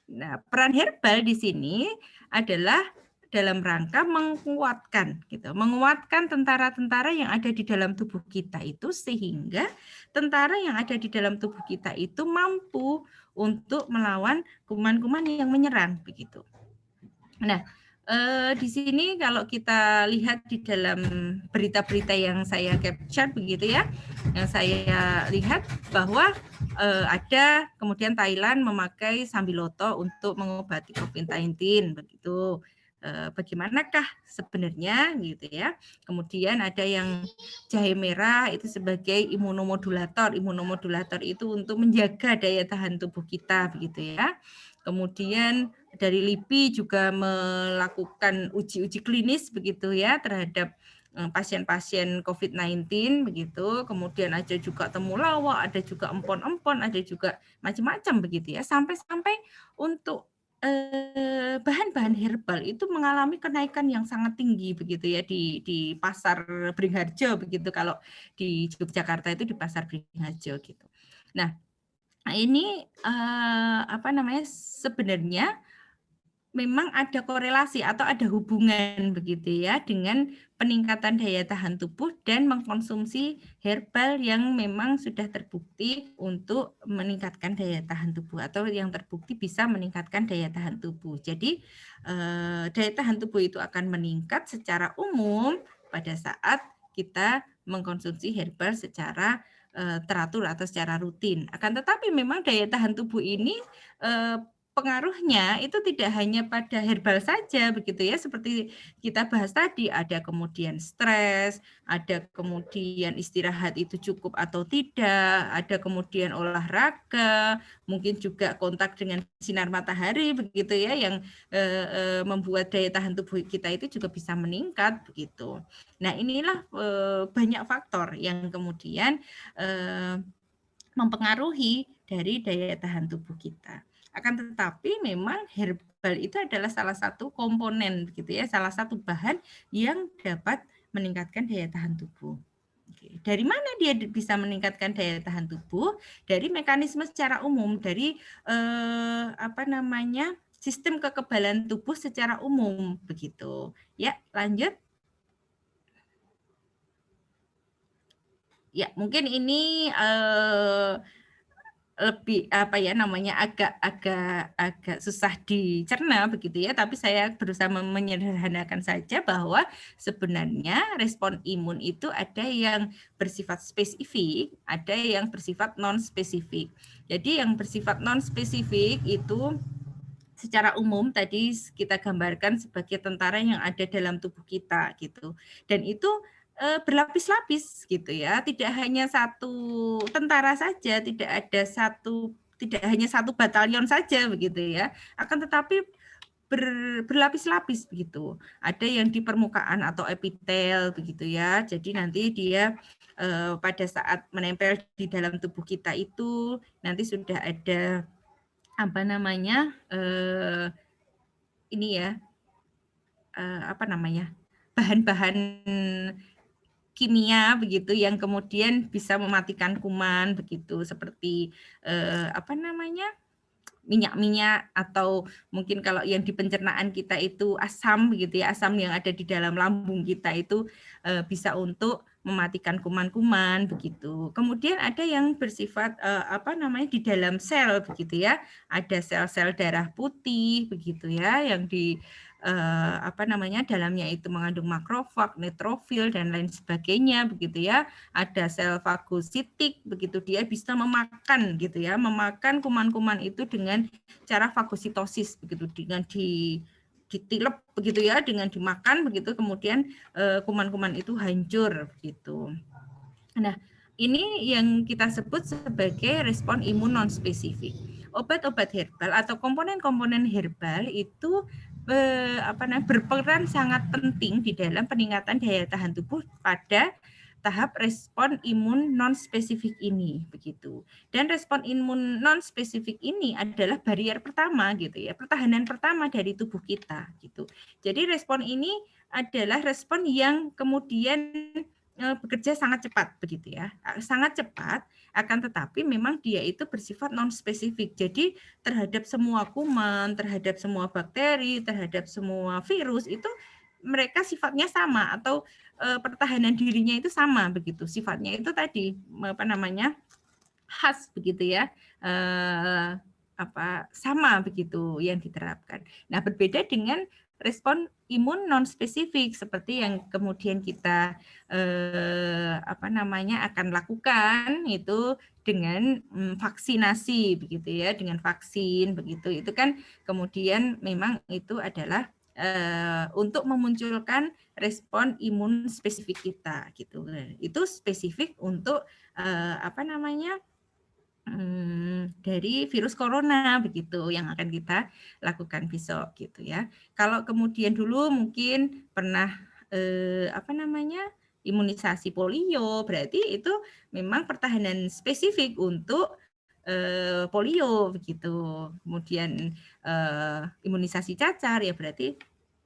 Nah, peran herbal di sini adalah dalam rangka menguatkan gitu, menguatkan tentara-tentara yang ada di dalam tubuh kita itu, sehingga tentara yang ada di dalam tubuh kita itu mampu untuk melawan kuman-kuman yang menyerang begitu. Nah, di sini kalau kita lihat di dalam berita-berita yang saya capture begitu ya, yang saya lihat bahwa ada kemudian Thailand memakai sambiloto untuk mengobati COVID-19 begitu. Bagaimanakah sebenarnya gitu ya. Kemudian ada yang jahe merah itu sebagai imunomodulator. Imunomodulator itu untuk menjaga daya tahan tubuh kita begitu ya. Kemudian dari LIPI juga melakukan uji-uji klinis begitu ya terhadap pasien-pasien COVID-19 begitu. Kemudian ada juga temulawak, ada juga empon-empon, ada juga macam-macam begitu ya. Sampai-sampai untuk bahan-bahan herbal itu mengalami kenaikan yang sangat tinggi begitu ya di pasar Beringharjo begitu, kalau di Yogyakarta itu di pasar Beringharjo gitu. Nah, ini apa namanya, sebenarnya memang ada korelasi atau ada hubungan begitu ya dengan peningkatan daya tahan tubuh dan mengkonsumsi herbal yang memang sudah terbukti untuk meningkatkan daya tahan tubuh atau yang terbukti bisa meningkatkan daya tahan tubuh. Jadi daya tahan tubuh itu akan meningkat secara umum pada saat kita mengkonsumsi herbal secara teratur atau secara rutin. Akan tetapi memang daya tahan tubuh ini pengaruhnya itu tidak hanya pada herbal saja begitu ya, seperti kita bahas tadi, ada kemudian stres, ada kemudian istirahat itu cukup atau tidak, ada kemudian olahraga, mungkin juga kontak dengan sinar matahari begitu ya, yang membuat daya tahan tubuh kita itu juga bisa meningkat begitu. Nah, inilah banyak faktor yang kemudian mempengaruhi dari daya tahan tubuh kita. Akan tetapi memang herbal itu adalah salah satu komponen gitu ya, salah satu bahan yang dapat meningkatkan daya tahan tubuh. Oke. Dari mana dia bisa meningkatkan daya tahan tubuh? Dari mekanisme secara umum, dari apa namanya, sistem kekebalan tubuh secara umum begitu. Ya, lanjut. Ya, mungkin ini lebih apa ya namanya, agak susah dicerna begitu ya, tapi saya berusaha menyederhanakan saja bahwa sebenarnya respon imun itu ada yang bersifat spesifik, ada yang bersifat non spesifik. Jadi yang bersifat non spesifik itu secara umum tadi kita gambarkan sebagai tentara yang ada dalam tubuh kita gitu, dan itu berlapis-lapis gitu ya, tidak hanya satu tentara saja, tidak hanya satu batalion saja begitu ya, akan tetapi berlapis-lapis begitu. Ada yang di permukaan atau epitel begitu ya. Jadi nanti dia pada saat menempel di dalam tubuh kita itu nanti sudah ada apa namanya, ini ya, apa namanya, bahan-bahan kimia begitu yang kemudian bisa mematikan kuman begitu, seperti apa namanya, minyak-minyak, atau mungkin kalau yang di pencernaan kita itu asam begitu ya, asam yang ada di dalam lambung kita itu bisa untuk mematikan kuman-kuman begitu. Kemudian ada yang bersifat apa namanya, di dalam sel begitu ya, ada sel-sel darah putih begitu ya, yang di apa namanya, dalamnya itu mengandung makrofag, neutrofil dan lain sebagainya begitu ya. Ada sel fagositik begitu, dia bisa memakan gitu ya, memakan kuman-kuman itu dengan cara fagositosis begitu, dengan ditilep begitu ya, dengan dimakan begitu, kemudian kuman-kuman itu hancur begitu. Nah, ini yang kita sebut sebagai respon imun non spesifik. Obat-obat herbal atau komponen-komponen herbal itu berperan sangat penting di dalam peningkatan daya tahan tubuh pada tahap respon imun non spesifik ini begitu. Dan respon imun non spesifik ini adalah barrier pertama gitu ya, pertahanan pertama dari tubuh kita gitu. Jadi respon ini adalah respon yang kemudian bekerja sangat cepat begitu ya, sangat cepat, akan tetapi memang dia itu bersifat non spesifik. Jadi terhadap semua kuman, terhadap semua bakteri, terhadap semua virus itu mereka sifatnya sama, atau pertahanan dirinya itu sama begitu. Sifatnya itu tadi apa namanya, khas begitu ya, sama begitu yang diterapkan. Nah, berbeda dengan respon imun non spesifik seperti yang kemudian kita akan lakukan itu dengan vaksinasi begitu ya, dengan vaksin begitu. Itu kan kemudian memang itu adalah untuk memunculkan respon imun spesifik kita gitu. Itu spesifik untuk dari virus corona begitu yang akan kita lakukan besok gitu ya. Kalau kemudian dulu mungkin pernah imunisasi polio, berarti itu memang pertahanan spesifik untuk polio begitu. Kemudian imunisasi cacar ya berarti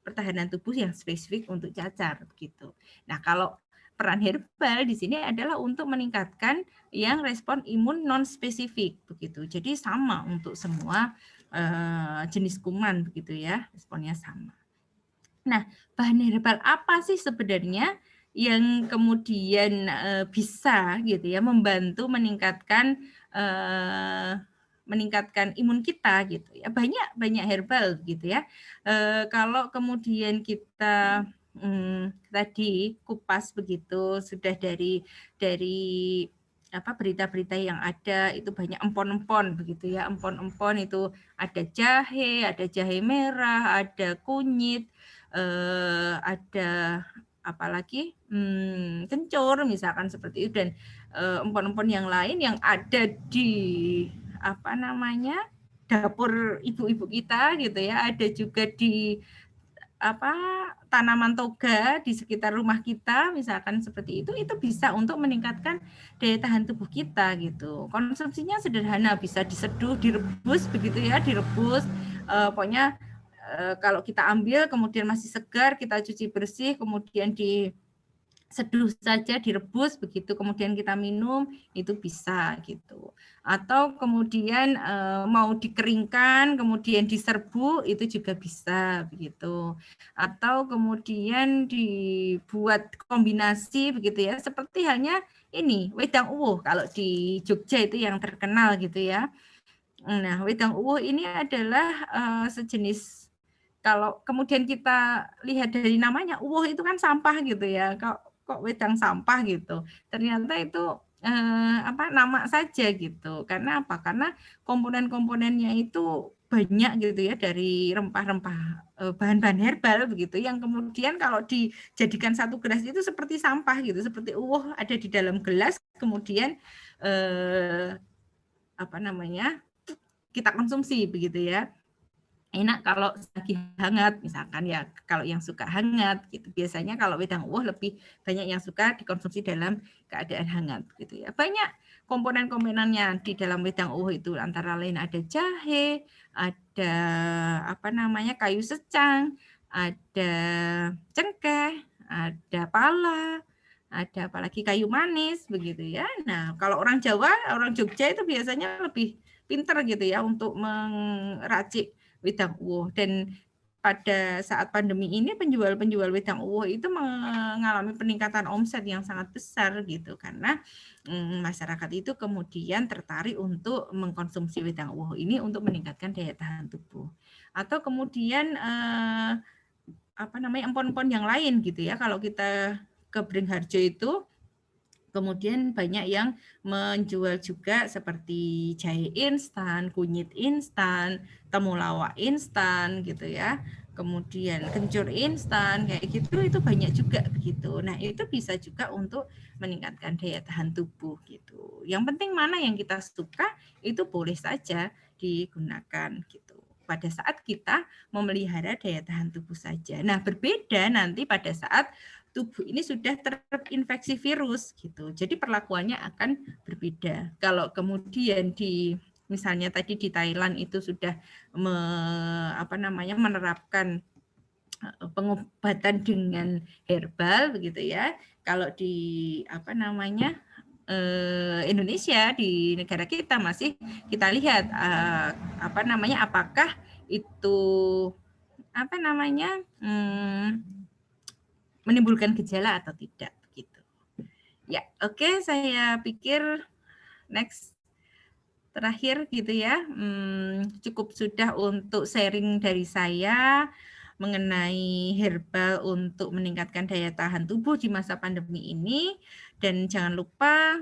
pertahanan tubuh yang spesifik untuk cacar begitu. Nah, kalau peran herbal di sini adalah untuk meningkatkan yang respon imun non spesifik begitu. Jadi sama untuk semua jenis kuman begitu ya, responnya sama. Nah, bahan herbal apa sih sebenarnya yang kemudian bisa gitu ya membantu meningkatkan imun kita gitu ya. Banyak herbal gitu ya. Kalau kemudian kita tadi kupas begitu sudah dari berita-berita yang ada itu banyak empon-empon begitu ya. Empon-empon itu ada jahe merah, ada kunyit, ada apalagi kencur misalkan seperti itu, dan empon-empon yang lain yang ada di dapur ibu-ibu kita gitu ya, ada juga di tanaman toga di sekitar rumah kita misalkan seperti itu bisa untuk meningkatkan daya tahan tubuh kita gitu. Konsumsinya sederhana, bisa diseduh, direbus begitu ya, direbus pokoknya kalau kita ambil kemudian masih segar, kita cuci bersih, kemudian diseduh saja, direbus begitu, kemudian kita minum, itu bisa gitu. Atau kemudian mau dikeringkan, kemudian diserbu, itu juga bisa begitu. Atau kemudian dibuat kombinasi begitu ya, seperti halnya ini wedang uwuh kalau di Jogja itu yang terkenal gitu ya. Nah, wedang uwuh ini adalah sejenis, kalau kemudian kita lihat dari namanya, uwuh itu kan sampah gitu ya, kok wedang sampah gitu. Ternyata itu nama saja gitu. Karena apa? Karena komponen-komponennya itu banyak gitu ya, dari rempah-rempah, bahan-bahan herbal begitu, yang kemudian kalau dijadikan satu gelas itu seperti sampah gitu, seperti uwuh ada di dalam gelas, kemudian kita konsumsi begitu ya. Enak kalau lagi hangat misalkan ya, kalau yang suka hangat gitu. Biasanya kalau wedang uwuh lebih banyak yang suka dikonsumsi dalam keadaan hangat gitu ya. Banyak komponen-komponennya di dalam wedang uwuh itu, antara lain ada jahe, ada kayu secang, ada cengkeh, ada pala, ada apalagi kayu manis begitu ya. Nah, kalau orang Jawa, orang Jogja itu biasanya lebih pinter gitu ya untuk meracik wedang uwuh, dan pada saat pandemi ini penjual-penjual wedang uwuh itu mengalami peningkatan omset yang sangat besar gitu, karena masyarakat itu kemudian tertarik untuk mengkonsumsi wedang uwuh ini untuk meningkatkan daya tahan tubuh. Atau kemudian empon-empon yang lain gitu ya, kalau kita ke Beringharjo itu kemudian banyak yang menjual juga seperti jahe instan, kunyit instan, temulawak instan gitu ya. Kemudian kencur instan kayak gitu, itu banyak juga begitu. Nah, itu bisa juga untuk meningkatkan daya tahan tubuh gitu. Yang penting mana yang kita suka itu boleh saja digunakan gitu. Pada saat kita memelihara daya tahan tubuh saja. Nah, berbeda nanti pada saat tubuh ini sudah terinfeksi virus gitu. Jadi perlakuannya akan berbeda. Kalau kemudian misalnya tadi di Thailand itu sudah menerapkan pengobatan dengan herbal begitu ya. Kalau di Indonesia, di negara kita masih kita lihat apakah itu menimbulkan gejala atau tidak gitu. Ya, oke, saya pikir next terakhir gitu ya. Cukup sudah untuk sharing dari saya mengenai herbal untuk meningkatkan daya tahan tubuh di masa pandemi ini, dan jangan lupa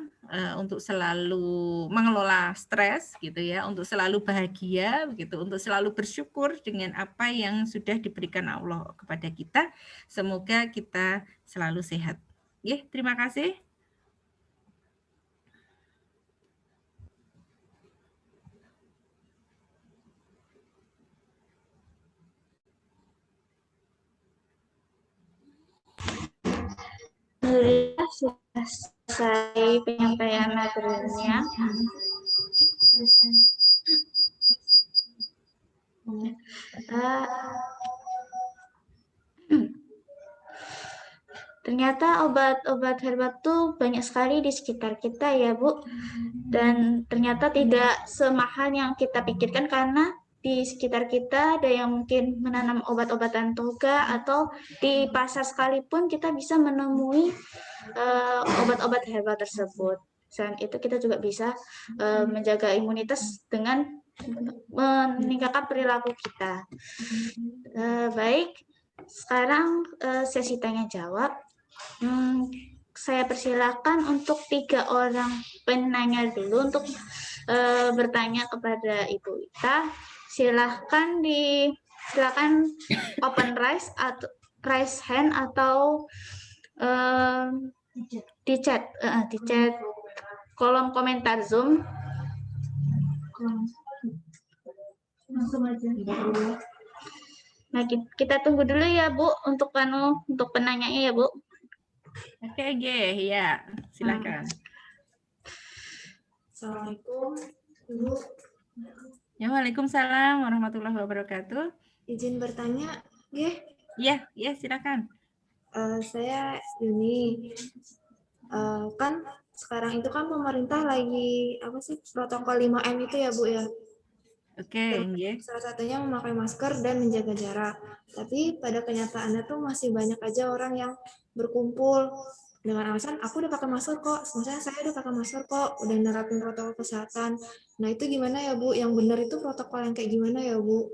untuk selalu mengelola stres gitu ya, untuk selalu bahagia begitu, untuk selalu bersyukur dengan apa yang sudah diberikan Allah kepada kita. Semoga kita selalu sehat. Terima kasih. Alhamdulillah sudah selesai penyampaian materinya. Ternyata obat-obat herbal tuh banyak sekali di sekitar kita ya Bu. Dan ternyata tidak semahal yang kita pikirkan karena di sekitar kita ada yang mungkin menanam obat-obatan toga atau di pasar sekalipun kita bisa menemui obat-obat herbal tersebut. Selain itu kita juga bisa menjaga imunitas dengan meningkatkan perilaku kita. Baik, sekarang sesi tanya jawab. Saya persilakan untuk 3 orang penanya dulu untuk bertanya kepada Ibu Wita. Silakan open raise hand atau di chat kolom komentar Zoom. Langsung aja. Nah, kita tunggu dulu ya Bu untuk penanyanya ya Bu. Oke, ya, silakan. Assalamualaikum, Ibu. Ya, waalaikumsalam warahmatullahi wabarakatuh. Izin bertanya, Ge? Ya, silakan. Saya Yuni. Kan sekarang itu kan pemerintah lagi apa sih protokol 5M itu ya Bu ya? Oke, salah satunya memakai masker dan menjaga jarak. Tapi pada kenyataannya tuh masih banyak aja orang yang berkumpul dengan alasan aku udah pakai masker kok, maksudnya saya udah pakai masker kok, udah nerapin protokol kesehatan. Nah itu gimana ya Bu? Yang benar itu protokol yang kayak gimana ya Bu?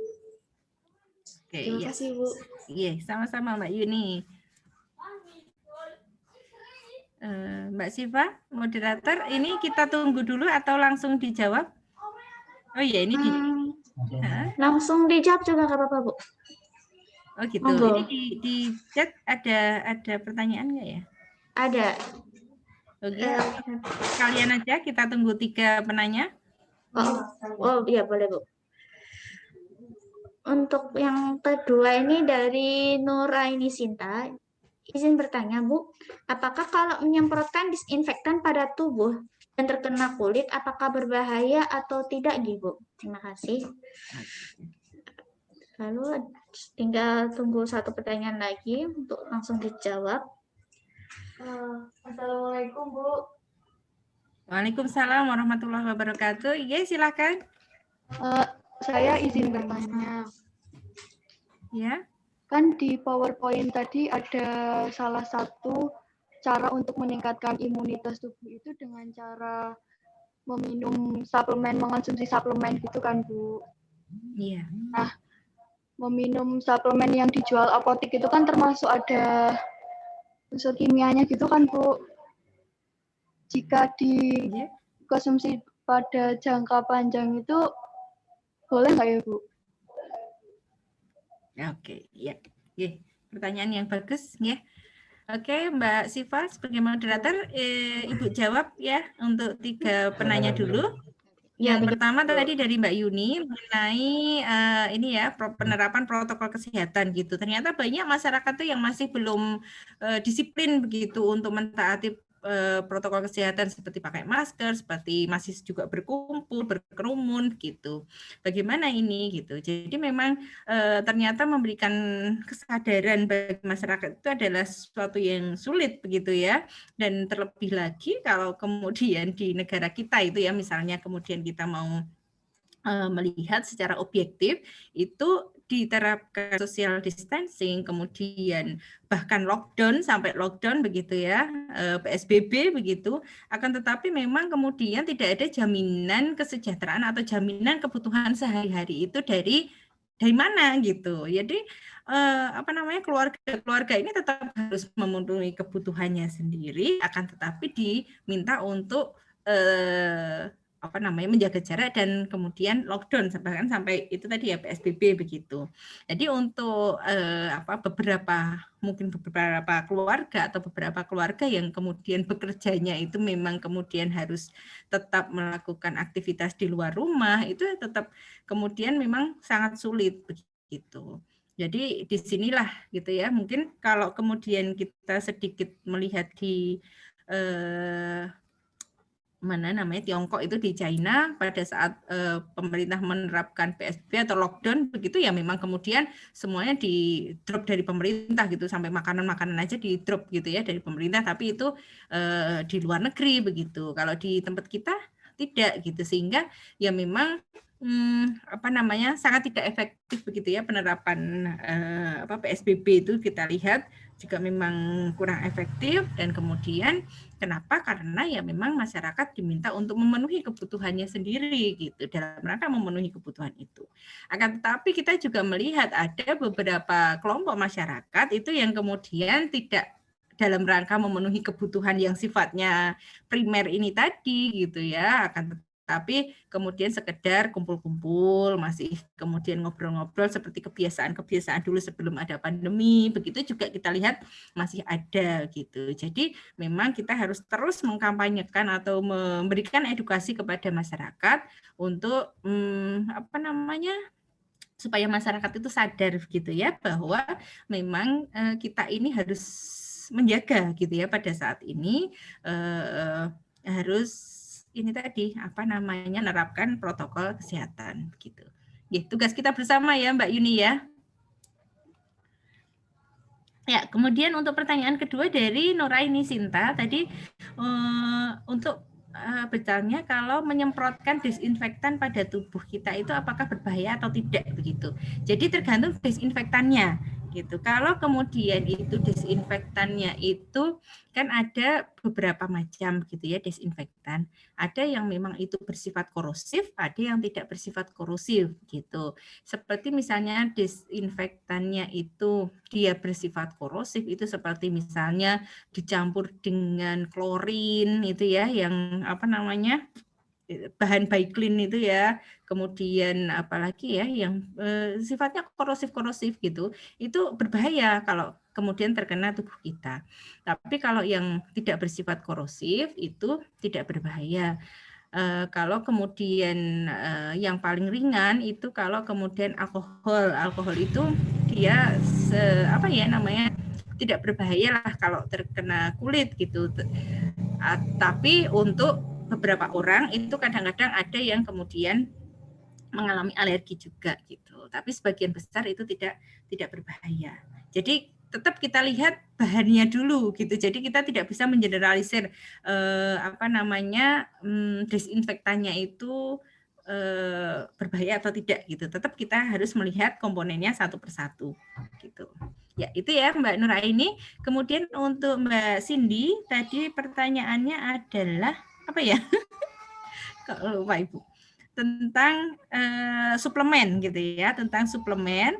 Oke, terima kasih Bu. Iya, sama-sama Mbak Yuni. Mbak Siva, moderator, ini kita tunggu dulu atau langsung dijawab? Oh iya, ini langsung dijawab juga nggak apa-apa Bu. Oh gitu. Monggo. Ini di chat ada pertanyaan nggak ya? Ada. Oke. Kalian aja kita tunggu 3 penanya. Oh iya boleh Bu. Untuk yang kedua ini dari Nuraini Sinta, izin bertanya Bu, apakah kalau menyemprotkan disinfektan pada tubuh dan terkena kulit, apakah berbahaya atau tidak Bu? Terima kasih. Lalu tinggal tunggu 1 pertanyaan lagi untuk langsung dijawab. Assalamualaikum Bu. Waalaikumsalam warahmatullahi wabarakatuh. Iya, silakan. Saya izin bertanya. Ya. Kan di PowerPoint tadi ada salah satu cara untuk meningkatkan imunitas tubuh itu dengan cara meminum suplemen, mengonsumsi suplemen gitu kan Bu. Iya. Nah, meminum suplemen yang dijual apotek itu kan termasuk ada unsur kimianya gitu kan Bu. Jika dikonsumsi pada jangka panjang itu boleh nggak ya Bu? Oke, ya. Pertanyaan yang bagus ya. Oke, Mbak Siva sebagai moderator, Ibu jawab ya untuk 3 penanya dulu. Yang pertama tadi dari Mbak Yuni mengenai ini ya penerapan protokol kesehatan gitu. Ternyata banyak masyarakat tuh yang masih belum disiplin begitu untuk mentaati protokol kesehatan seperti pakai masker, seperti masih juga berkumpul, berkerumun gitu. Bagaimana ini gitu. Jadi memang ternyata memberikan kesadaran bagi masyarakat itu adalah sesuatu yang sulit begitu ya. Dan terlebih lagi kalau kemudian di negara kita itu ya misalnya kemudian kita mau melihat secara objektif itu diterapkan social distancing, kemudian bahkan lockdown sampai lockdown begitu ya, PSBB begitu, akan tetapi memang kemudian tidak ada jaminan kesejahteraan atau jaminan kebutuhan sehari-hari itu dari mana gitu. Jadi keluarga ini tetap harus memenuhi kebutuhannya sendiri, akan tetapi diminta untuk menjaga jarak dan kemudian lockdown bahkan sampai itu tadi ya PSBB begitu. Jadi untuk beberapa keluarga atau beberapa keluarga yang kemudian bekerjanya itu memang kemudian harus tetap melakukan aktivitas di luar rumah itu tetap kemudian memang sangat sulit begitu. Jadi disinilah gitu ya. Mungkin kalau kemudian kita sedikit melihat di mana namanya Tiongkok itu di China pada saat pemerintah menerapkan PSBB atau lockdown begitu ya, memang kemudian semuanya di drop dari pemerintah gitu, sampai makanan-makanan aja di drop gitu ya dari pemerintah, tapi itu di luar negeri begitu. Kalau di tempat kita tidak gitu, sehingga ya memang apa namanya sangat tidak efektif begitu ya penerapan PSBB itu, kita lihat juga memang kurang efektif. Dan kemudian kenapa? Karena ya memang masyarakat diminta untuk memenuhi kebutuhannya sendiri gitu, dalam rangka memenuhi kebutuhan itu. Akan tetapi kita juga melihat ada beberapa kelompok masyarakat itu yang kemudian tidak dalam rangka memenuhi kebutuhan yang sifatnya primer ini tadi gitu ya, akan tapi kemudian sekedar kumpul-kumpul, masih kemudian ngobrol-ngobrol seperti kebiasaan-kebiasaan dulu sebelum ada pandemi, begitu juga kita lihat masih ada gitu. Jadi memang kita harus terus mengkampanyekan atau memberikan edukasi kepada masyarakat untuk apa namanya supaya masyarakat itu sadar gitu ya, bahwa memang kita ini harus menjaga gitu ya pada saat ini, harus ini tadi apa namanya menerapkan protokol kesehatan gitu. Ya, tugas kita bersama ya Mbak Yuni ya. Ya, kemudian untuk pertanyaan kedua dari Nuraini Sinta tadi untuk bertanya kalau menyemprotkan disinfektan pada tubuh kita itu apakah berbahaya atau tidak begitu. Jadi tergantung disinfektannya gitu. Kalau kemudian itu disinfektannya itu kan ada beberapa macam gitu ya disinfektan. Ada yang memang itu bersifat korosif, ada yang tidak bersifat korosif gitu. Seperti misalnya disinfektannya itu dia bersifat korosif, itu seperti misalnya dicampur dengan klorin itu ya, yang apa namanya bahan Baiklin itu ya, kemudian apalagi ya yang sifatnya korosif gitu, itu berbahaya kalau kemudian terkena tubuh kita. Tapi kalau yang tidak bersifat korosif itu tidak berbahaya. Kalau kemudian yang paling ringan itu kalau kemudian alkohol itu dia apa ya namanya tidak berbahaya lah kalau terkena kulit gitu. Tapi untuk beberapa orang itu kadang-kadang ada yang kemudian mengalami alergi juga gitu. Tapi sebagian besar itu tidak berbahaya. Jadi tetap kita lihat bahannya dulu gitu. Jadi kita tidak bisa mengeneralisir apa namanya disinfektannya itu berbahaya atau tidak gitu. Tetap kita harus melihat komponennya satu persatu gitu. Ya, itu ya Mbak Nuraini. Kemudian untuk Mbak Cindy tadi pertanyaannya adalah apa ya? Kok lupa Ibu. Tentang suplemen gitu ya, tentang suplemen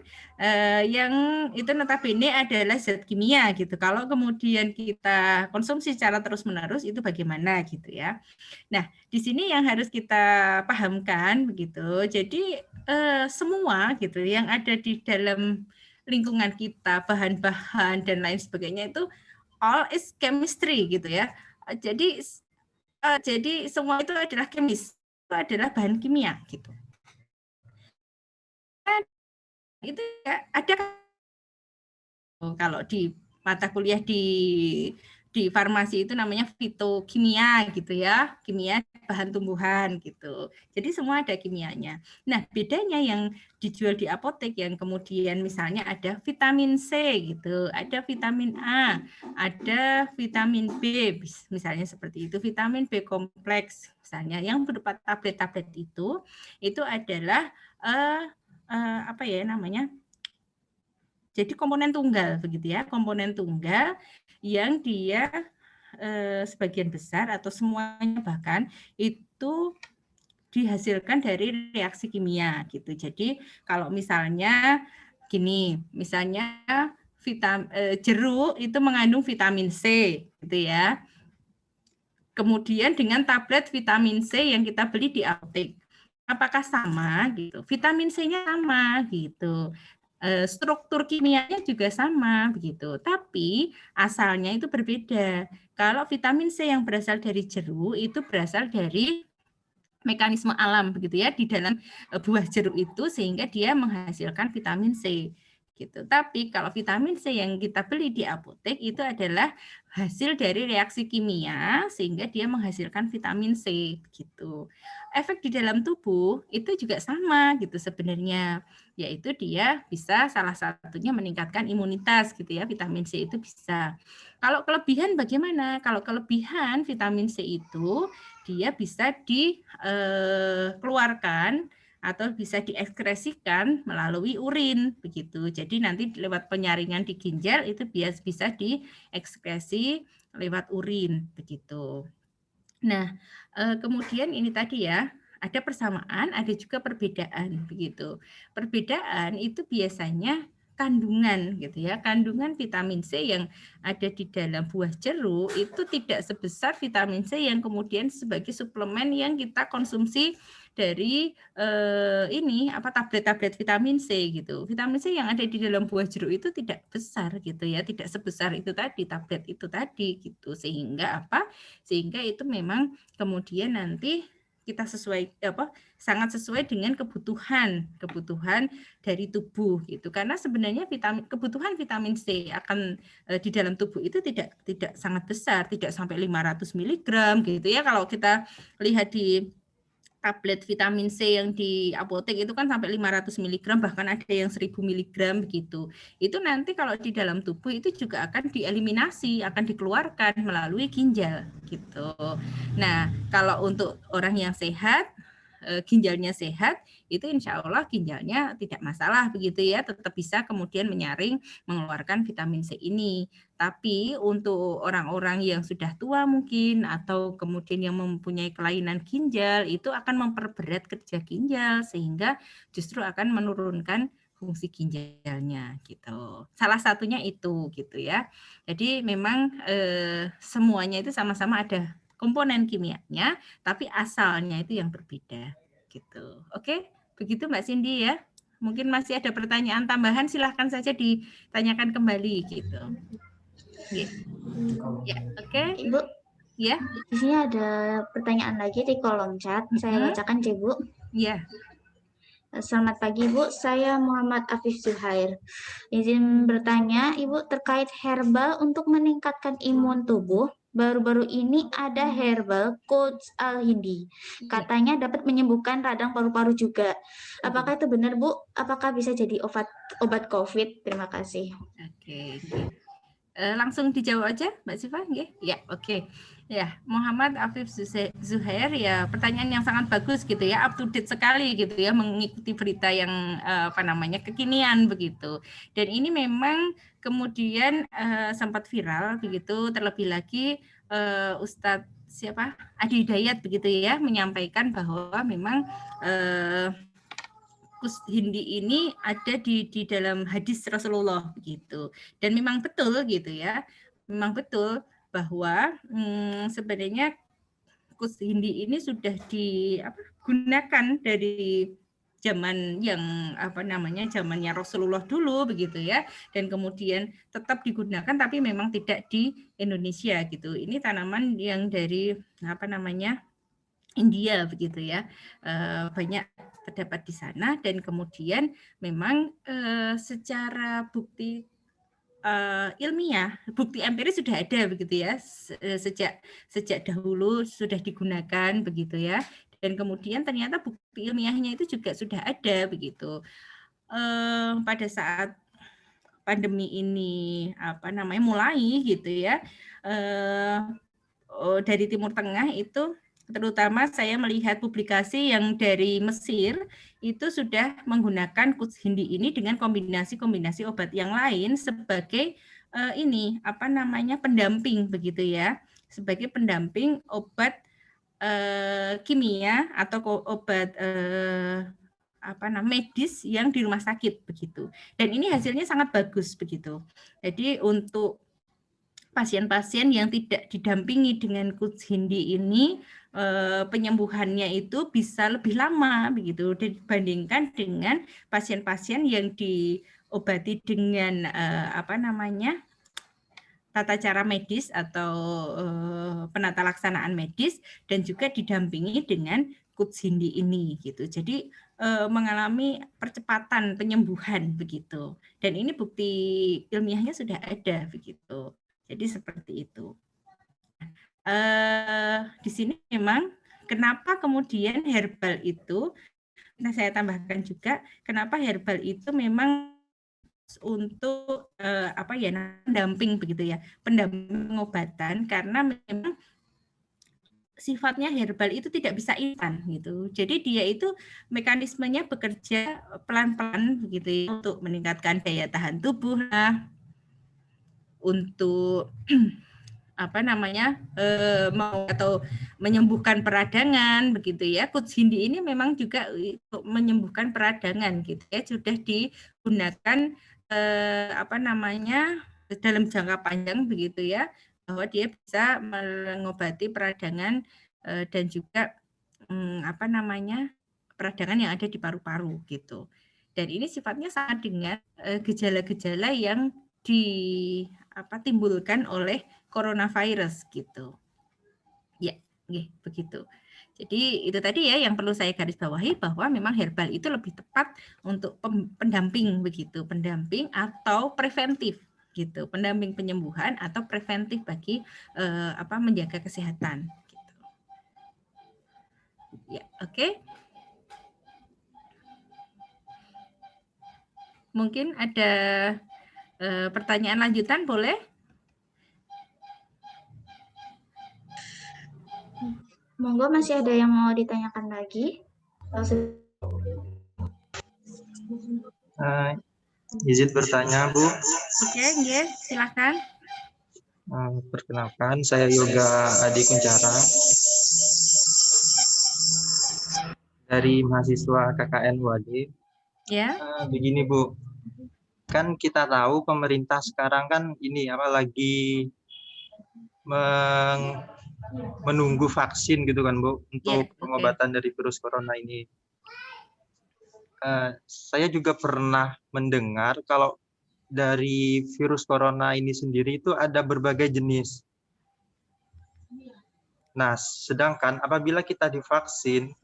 yang itu notabene adalah zat kimia gitu. Kalau kemudian kita konsumsi secara terus-menerus itu bagaimana gitu ya. Nah, di sini yang harus kita pahamkan begitu. Jadi semua gitu yang ada di dalam lingkungan kita, bahan-bahan dan lain sebagainya itu all is chemistry gitu ya. Jadi semua itu adalah kemis, itu adalah bahan kimia gitu. Itu ya ada kalau di mata kuliah di farmasi itu namanya fitokimia gitu ya, kimia bahan tumbuhan gitu. Jadi semua ada kimianya. Nah, bedanya yang dijual di apotek yang kemudian misalnya ada vitamin C gitu, ada vitamin A, ada vitamin B misalnya seperti itu, vitamin B kompleks misalnya yang berupa tablet-tablet itu adalah apa ya namanya? Jadi komponen tunggal begitu ya, komponen tunggal yang dia sebagian besar atau semuanya bahkan itu dihasilkan dari reaksi kimia gitu. Jadi kalau misalnya gini, misalnya jeruk itu mengandung vitamin C gitu ya. Kemudian dengan tablet vitamin C yang kita beli di apotek, apakah sama gitu? Vitamin C-nya sama gitu. Struktur kimianya juga sama begitu, tapi asalnya itu berbeda. Kalau vitamin C yang berasal dari jeruk itu berasal dari mekanisme alam begitu ya di dalam buah jeruk itu sehingga dia menghasilkan vitamin C gitu. Tapi kalau vitamin C yang kita beli di apotek itu adalah hasil dari reaksi kimia sehingga dia menghasilkan vitamin C gitu. Efek di dalam tubuh itu juga sama gitu sebenarnya, yaitu dia bisa salah satunya meningkatkan imunitas gitu ya, vitamin C itu bisa. Kalau kelebihan bagaimana? Kalau kelebihan vitamin C itu dia bisa dikeluarkan atau bisa diekskresikan melalui urin begitu. Jadi nanti lewat penyaringan di ginjal itu bisa diekskresi lewat urin begitu. Nah, kemudian ini tadi ya, ada persamaan, ada juga perbedaan begitu. Perbedaan itu biasanya kandungan gitu ya. Kandungan vitamin C yang ada di dalam buah jeruk itu tidak sebesar vitamin C yang kemudian sebagai suplemen yang kita konsumsi dari tablet-tablet vitamin C gitu. Vitamin C yang ada di dalam buah jeruk itu tidak besar gitu ya, tidak sebesar itu tadi tablet itu tadi gitu. Sehingga sehingga itu memang kemudian nanti kita sangat sesuai dengan kebutuhan dari tubuh gitu. Karena sebenarnya kebutuhan vitamin C akan di dalam tubuh itu tidak sangat besar, tidak sampai 500 mg gitu ya. Kalau kita lihat di tablet vitamin C yang di apotek itu kan sampai 500 mg, bahkan ada yang 1000 mg begitu. Itu nanti kalau di dalam tubuh itu juga akan dieliminasi, akan dikeluarkan melalui ginjal gitu. Nah, kalau untuk orang yang sehat, ginjalnya sehat, itu insya Allah ginjalnya tidak masalah begitu ya, tetap bisa kemudian menyaring, mengeluarkan vitamin C ini. Tapi untuk orang-orang yang sudah tua mungkin atau kemudian yang mempunyai kelainan ginjal itu akan memperberat kerja ginjal sehingga justru akan menurunkan fungsi ginjalnya gitu. Salah satunya itu gitu ya. Jadi memang semuanya itu sama-sama ada komponen kimianya, tapi asalnya itu yang berbeda gitu. Oke, begitu Mbak Cindy ya. Mungkin masih ada pertanyaan tambahan, silahkan saja ditanyakan kembali gitu. Ya, oke. Ibu, ya. Di sini ada pertanyaan lagi di kolom chat. Saya bacakan ya, Bu. Ya. Selamat pagi, Bu. Saya Muhammad Afif Zuhair. Izin bertanya, Ibu, terkait herbal untuk meningkatkan imun tubuh. Baru-baru ini ada herbal Quds al-Hindi. Katanya dapat menyembuhkan radang paru-paru juga. Apakah itu benar, Bu? Apakah bisa jadi obat COVID? Terima kasih. Oke. Langsung dijawab aja, Mbak Siva, nggih? Ya, oke. Ya, Muhammad Afif Zuhair, ya pertanyaan yang sangat bagus gitu ya, up to date sekali gitu ya, mengikuti berita yang kekinian begitu. Dan ini memang kemudian sempat viral begitu, terlebih lagi Ustadz Adi Hidayat begitu ya, menyampaikan bahwa memang Quds Hindi ini ada di dalam hadis Rasulullah begitu. Dan memang betul gitu ya. Memang betul bahwa sebenarnya Quds Hindi ini sudah digunakan dari zaman yang zamannya Rasulullah dulu begitu ya, dan kemudian tetap digunakan tapi memang tidak di Indonesia gitu. Ini tanaman yang dari India begitu ya, banyak terdapat di sana, dan kemudian memang secara bukti ilmiah, bukti empiris sudah ada begitu ya, sejak dahulu sudah digunakan begitu ya, dan kemudian ternyata bukti ilmiahnya itu juga sudah ada begitu. Pada saat pandemi ini mulai gitu ya, dari Timur Tengah itu terutama saya melihat publikasi yang dari Mesir itu sudah menggunakan Quds Hindi ini dengan kombinasi obat yang lain sebagai pendamping begitu ya, sebagai pendamping obat kimia atau obat medis yang di rumah sakit begitu. Dan ini hasilnya sangat bagus begitu. Jadi untuk pasien-pasien yang tidak didampingi dengan Quds Hindi ini, penyembuhannya itu bisa lebih lama begitu dibandingkan dengan pasien-pasien yang diobati dengan tata cara medis atau penata laksanaan medis dan juga didampingi dengan Kutsindi ini gitu. Jadi mengalami percepatan penyembuhan begitu. Dan ini bukti ilmiahnya sudah ada begitu. Jadi seperti itu. Di sini memang kenapa kemudian herbal itu, nah saya tambahkan juga kenapa herbal itu memang untuk pendamping begitu ya, pendamping pengobatan, karena memang sifatnya herbal itu tidak bisa instan gitu. Jadi dia itu mekanismenya bekerja pelan-pelan begitu ya, untuk meningkatkan daya tahan tubuh, untuk atau menyembuhkan peradangan begitu ya. Kutsindi ini memang juga untuk menyembuhkan peradangan gitu ya, sudah digunakan dalam jangka panjang begitu ya, bahwa dia bisa mengobati peradangan dan juga peradangan yang ada di paru-paru gitu. Dan ini sifatnya sama dengan gejala-gejala yang ditimbulkan oleh coronavirus gitu. Ya, begitu. Jadi itu tadi ya yang perlu saya garis bawahi, bahwa memang herbal itu lebih tepat untuk pendamping begitu, pendamping atau preventif gitu, pendamping penyembuhan atau preventif bagi menjaga kesehatan gitu. Ya, oke. Mungkin ada pertanyaan lanjutan, boleh? Monggo, masih ada yang mau ditanyakan lagi? Izin bertanya, Bu. Oke, silakan. Perkenalkan, saya Yoga Adi Kuncara dari mahasiswa KKN UAD. Ya. Begini, Bu. Kan kita tahu pemerintah sekarang kan lagi menunggu vaksin gitu kan, Bu, untuk pengobatan dari virus corona ini. Saya juga pernah mendengar kalau dari virus corona ini sendiri itu ada berbagai jenis. Nah, sedangkan apabila kita divaksin,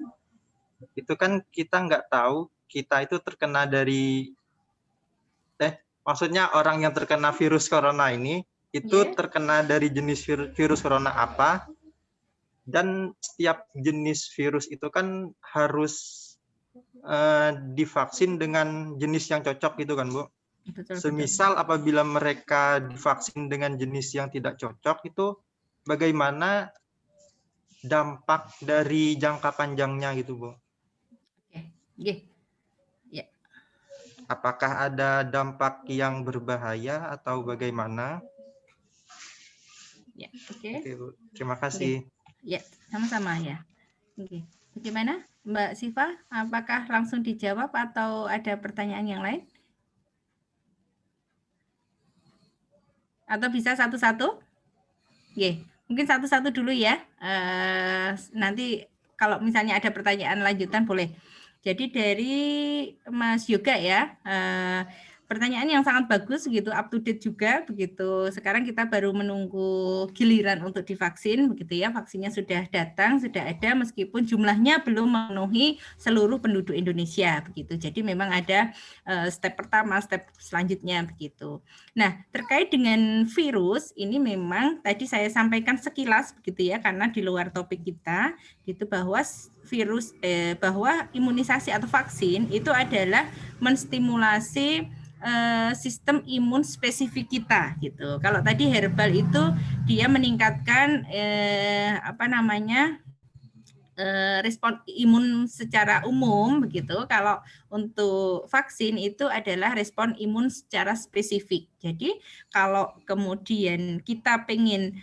itu kan kita nggak tahu kita itu terkena dari, maksudnya orang yang terkena virus corona ini itu terkena dari jenis virus corona apa, dan setiap jenis virus itu kan harus divaksin dengan jenis yang cocok gitu kan, Bu. Semisal apabila mereka divaksin dengan jenis yang tidak cocok, itu bagaimana dampak dari jangka panjangnya gitu, Bu? Apakah ada dampak yang berbahaya atau bagaimana? Ya, oke, Bu. Terima kasih. Ya, sama-sama ya. Oke. Bagaimana, Mbak Siva? Apakah langsung dijawab atau ada pertanyaan yang lain? Atau bisa satu-satu? Mungkin satu-satu dulu ya. Nanti kalau misalnya ada pertanyaan lanjutan boleh. Jadi dari Mas Yoga ya, pertanyaan yang sangat bagus gitu, up to date juga begitu. Sekarang kita baru menunggu giliran untuk divaksin begitu ya. Vaksinnya sudah datang, sudah ada, meskipun jumlahnya belum memenuhi seluruh penduduk Indonesia begitu. Jadi memang ada step pertama, step selanjutnya begitu. Nah, terkait dengan virus ini memang tadi saya sampaikan sekilas begitu ya, karena di luar topik kita gitu, bahwa bahwa imunisasi atau vaksin itu adalah menstimulasi sistem imun spesifik kita gitu. Kalau tadi herbal itu dia meningkatkan respon imun secara umum begitu. Kalau untuk vaksin itu adalah respon imun secara spesifik. Jadi kalau kemudian kita pengen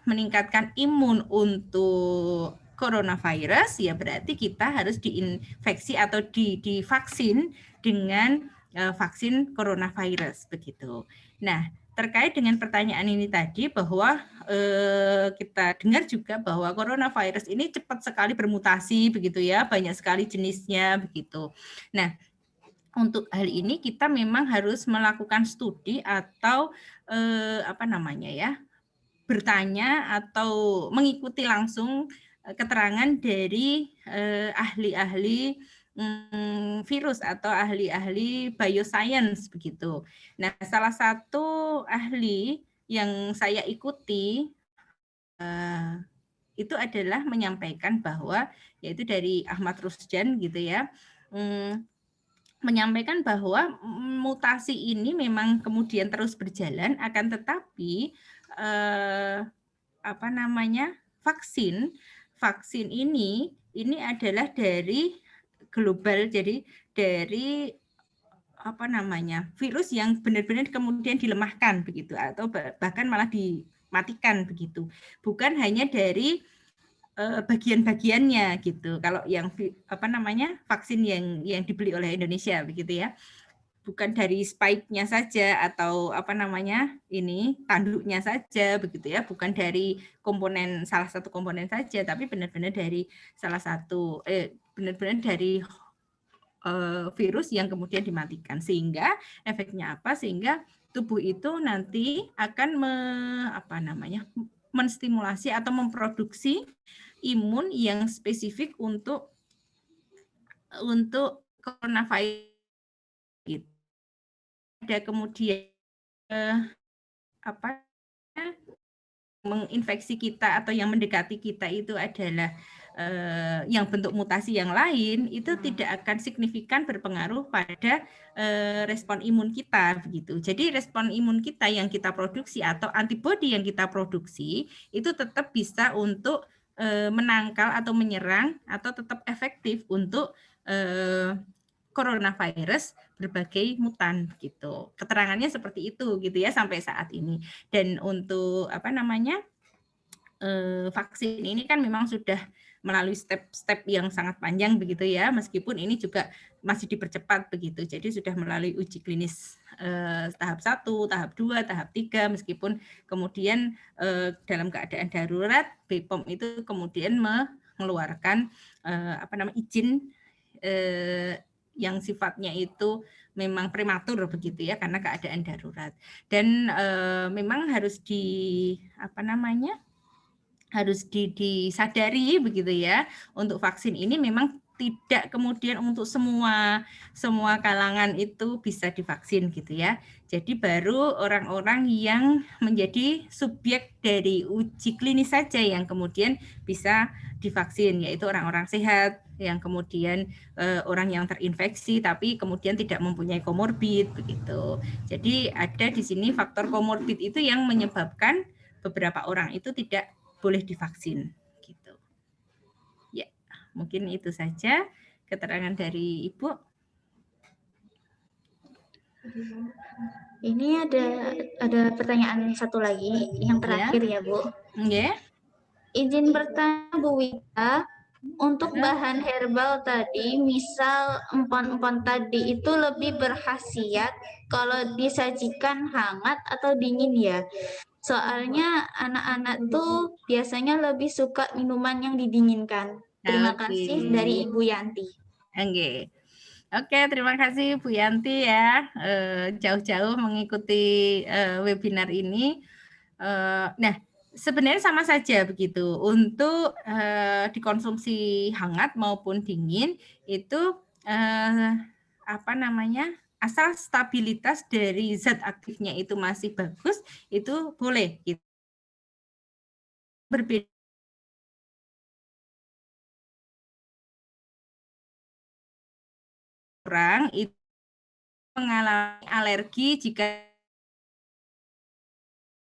meningkatkan imun untuk coronavirus, ya berarti kita harus diinfeksi atau divaksin dengan vaksin coronavirus begitu. Nah, terkait dengan pertanyaan ini tadi, bahwa kita dengar juga bahwa coronavirus ini cepat sekali bermutasi begitu ya, banyak sekali jenisnya begitu. Nah, untuk hal ini kita memang harus melakukan studi atau bertanya atau mengikuti langsung keterangan dari ahli-ahli virus atau ahli-ahli bioscience begitu. Nah, salah satu ahli yang saya ikuti itu adalah menyampaikan bahwa yaitu dari Ahmad Rusdan gitu ya, menyampaikan bahwa mutasi ini memang kemudian terus berjalan, akan tetapi vaksin ini adalah dari global, jadi dari virus yang benar-benar kemudian dilemahkan begitu atau bahkan malah dimatikan begitu, bukan hanya dari bagian-bagiannya gitu. Kalau yang vaksin yang dibeli oleh Indonesia begitu ya, bukan dari spike-nya saja atau tanduknya saja begitu ya, bukan dari salah satu komponen saja, tapi benar-benar dari virus yang kemudian dimatikan, sehingga efeknya apa? Sehingga tubuh itu nanti akan menstimulasi atau memproduksi imun yang spesifik untuk coronavirus. Ada kemudian menginfeksi kita atau yang mendekati kita itu adalah yang bentuk mutasi yang lain, itu tidak akan signifikan berpengaruh pada respon imun kita begitu. Jadi respon imun kita yang kita produksi atau antibodi yang kita produksi itu tetap bisa untuk menangkal atau menyerang atau tetap efektif untuk coronavirus berbagai mutan gitu. Keterangannya seperti itu gitu ya sampai saat ini. Dan untuk vaksin ini kan memang sudah melalui step-step yang sangat panjang begitu ya, meskipun ini juga masih dipercepat begitu. Jadi sudah melalui uji klinis tahap 1, tahap 2, tahap 3, meskipun kemudian dalam keadaan darurat BPOM itu kemudian mengeluarkan izin yang sifatnya itu memang prematur begitu ya, karena keadaan darurat. Dan memang harus disadari begitu ya, untuk vaksin ini memang tidak kemudian untuk semua kalangan itu bisa divaksin gitu ya. Jadi baru orang-orang yang menjadi subjek dari uji klinis saja yang kemudian bisa divaksin, yaitu orang-orang sehat yang kemudian orang yang terinfeksi tapi kemudian tidak mempunyai komorbid begitu. Jadi ada di sini faktor komorbid itu yang menyebabkan beberapa orang itu tidak boleh divaksin gitu. Ya, mungkin itu saja keterangan dari Ibu. Ini ada pertanyaan satu lagi yang terakhir ya, Bu. Yeah. Izin bertanya Bu Wita, untuk bahan herbal tadi, misal empon-empon tadi itu lebih berkhasiat kalau disajikan hangat atau dingin ya. Soalnya anak-anak tuh biasanya lebih suka minuman yang didinginkan. Terima kasih dari Ibu Yanti. Oke, terima kasih Bu Yanti ya, jauh-jauh mengikuti webinar ini. Nah, sebenarnya sama saja begitu. Untuk dikonsumsi hangat maupun dingin itu asal stabilitas dari zat aktifnya itu masih bagus, itu boleh. Gitu. Berbeda orang itu mengalami alergi jika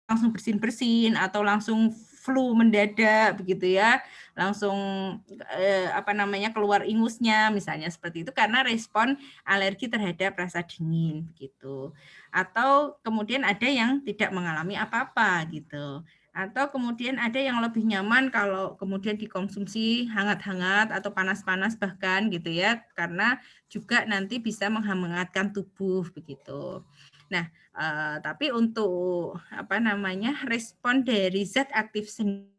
langsung bersin-bersin atau langsung flu mendadak begitu ya, langsung keluar ingusnya misalnya seperti itu karena respon alergi terhadap rasa dingin begitu. Atau kemudian ada yang tidak mengalami apa-apa gitu. Atau kemudian ada yang lebih nyaman kalau kemudian dikonsumsi hangat-hangat atau panas-panas bahkan gitu ya, karena juga nanti bisa menghangatkan tubuh begitu. Nah, tapi untuk respon dari zat aktif sendiri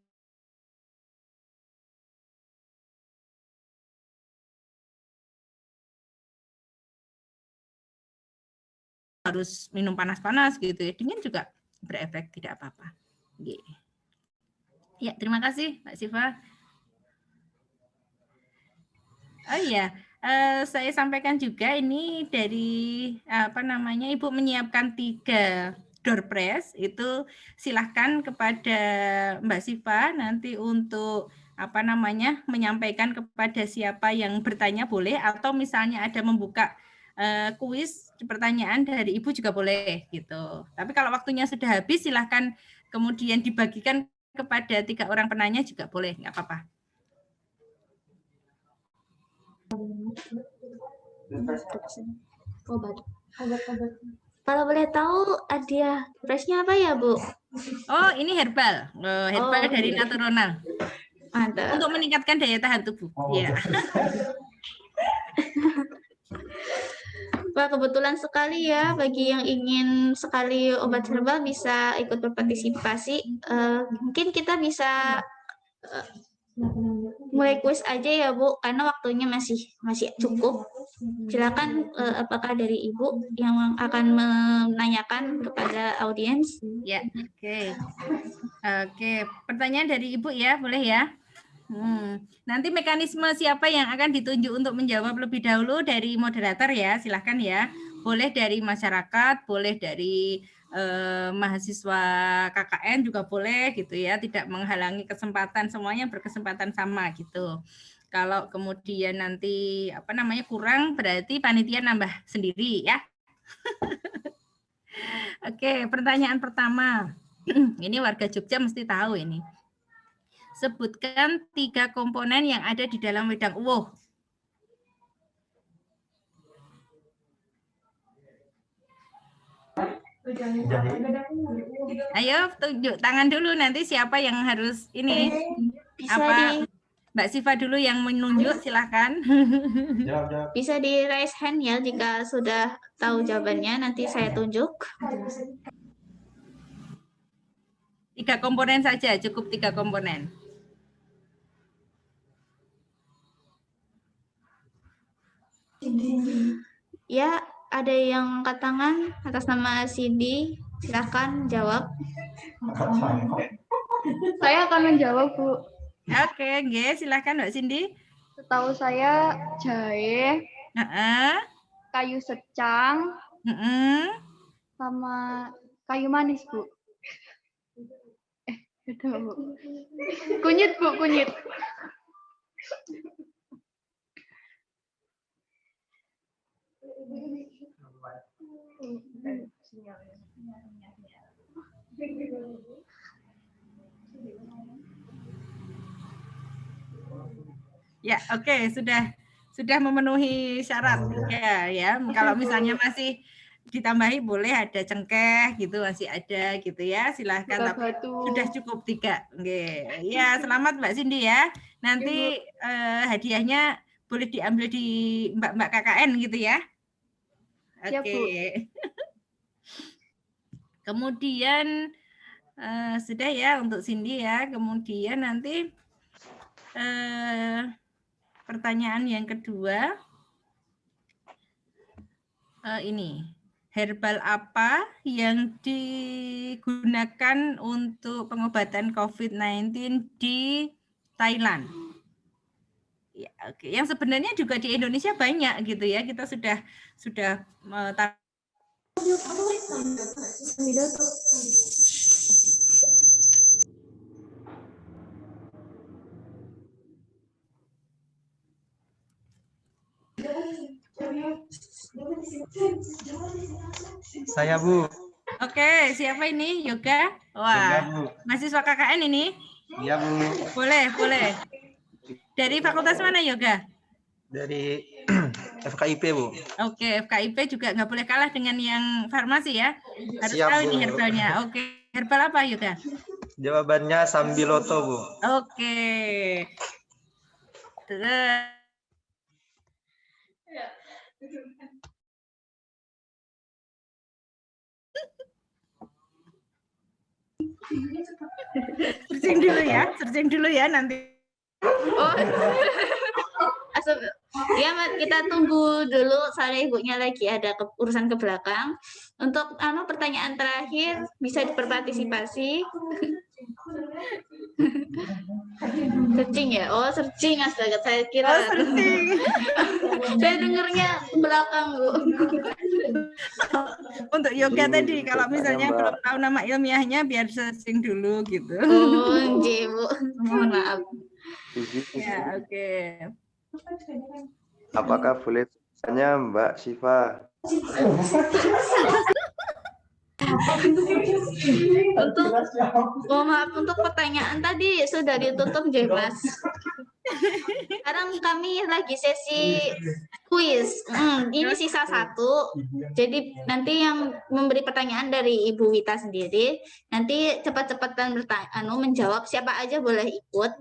harus minum panas-panas gitu ya. Dingin juga berefek, tidak apa-apa. Ya, terima kasih Mbak Siva. Oh iya, saya sampaikan juga ini dari Ibu menyiapkan 3 door prize, itu silahkan kepada Mbak Siva nanti untuk menyampaikan kepada siapa yang bertanya boleh, atau misalnya ada membuka kuis pertanyaan dari Ibu juga boleh gitu. Tapi kalau waktunya sudah habis silahkan kemudian dibagikan kepada 3 orang penanya juga boleh, nggak apa-apa. Kalau boleh tahu hadiah prize-nya apa ya, Bu? Oh, ini herbal. Herbal dari Naturonal. Mantap. Untuk meningkatkan daya tahan tubuh. Ya. Wah, kebetulan sekali ya bagi yang ingin sekali obat herbal bisa ikut berpartisipasi. Mungkin kita bisa mulai kuis aja ya Bu, karena waktunya masih cukup. Silakan apakah dari Ibu yang akan menanyakan kepada audiens? Ya, oke. Pertanyaan dari Ibu ya, boleh ya? Nanti mekanisme siapa yang akan ditunjuk untuk menjawab lebih dahulu dari moderator ya, silahkan ya. Boleh dari masyarakat, boleh dari mahasiswa KKN juga boleh gitu ya, tidak menghalangi kesempatan, semuanya berkesempatan sama gitu. Kalau kemudian nanti kurang, berarti panitia nambah sendiri ya. Oke, pertanyaan pertama. Ini warga Jogja mesti tahu ini. Sebutkan 3 komponen yang ada di dalam wedang uwuh. Ayo tunjuk tangan dulu, nanti siapa yang harus ini? Mbak Siva dulu yang menunjuk, silahkan. Bisa di raise hand ya jika sudah tahu jawabannya, nanti saya tunjuk. 3 komponen saja, cukup 3 komponen. Ya, ada yang angkat tangan atas nama Cindy. Silakan jawab. Saya akan menjawab, Bu. Oke, silakan Mbak Cindy. Setahu saya jahe, kayu secang, sama kayu manis, Bu. Itu, Bu. Kunyit, Bu, kunyit. Ya, oke, sudah memenuhi syarat ya. Kalau misalnya masih ditambahi boleh, ada cengkeh gitu, masih ada gitu ya. Silahkan, tapi sudah cukup 3. Oke. Ya, selamat Mbak Cindy ya. Nanti hadiahnya boleh diambil di Mbak KKN gitu ya. Oke. Kemudian sudah ya untuk Cindy ya. Kemudian nanti pertanyaan yang kedua, ini herbal apa yang digunakan untuk pengobatan COVID-19 di Thailand? Ya, oke. Yang sebenarnya juga di Indonesia banyak gitu ya. Kita sudah Saya, Bu. Oke, siapa ini? Yoga? Wah, mahasiswa KKN ini? Iya, Bu. Boleh. Dari fakultas mana, Yoga? Dari FKIP, Bu. Oke, FKIP juga nggak boleh kalah dengan yang farmasi ya. Harus Siap, tahu Bu. ini herbalnya. Oke, herbal apa, Yoga? Jawabannya Sambiloto, Bu. Oke. Terus. searching dulu ya nanti. Oh, Ya, kita tunggu dulu, soalnya ibunya lagi ada urusan ke belakang. Untuk pertanyaan terakhir bisa diperpartisipasi. Searching ya? Oh, searching, astaga, saya kira. Oh, searching. Saya dengarnya ke belakang, Bu. Untuk yoga tadi, kalau misalnya belum tahu nama ilmiahnya, biar searching dulu gitu. Oh, Bu. Mohon maaf. Ya, oke. Apakah boleh tanya Mbak Siva? Maaf, untuk pertanyaan tadi sudah ditutup, Mas. Sekarang kami lagi sesi kuis. Ini sisa 1. Jadi nanti yang memberi pertanyaan dari Ibu Wita sendiri. Nanti cepat-cepatan menjawab. Siapa aja boleh ikut.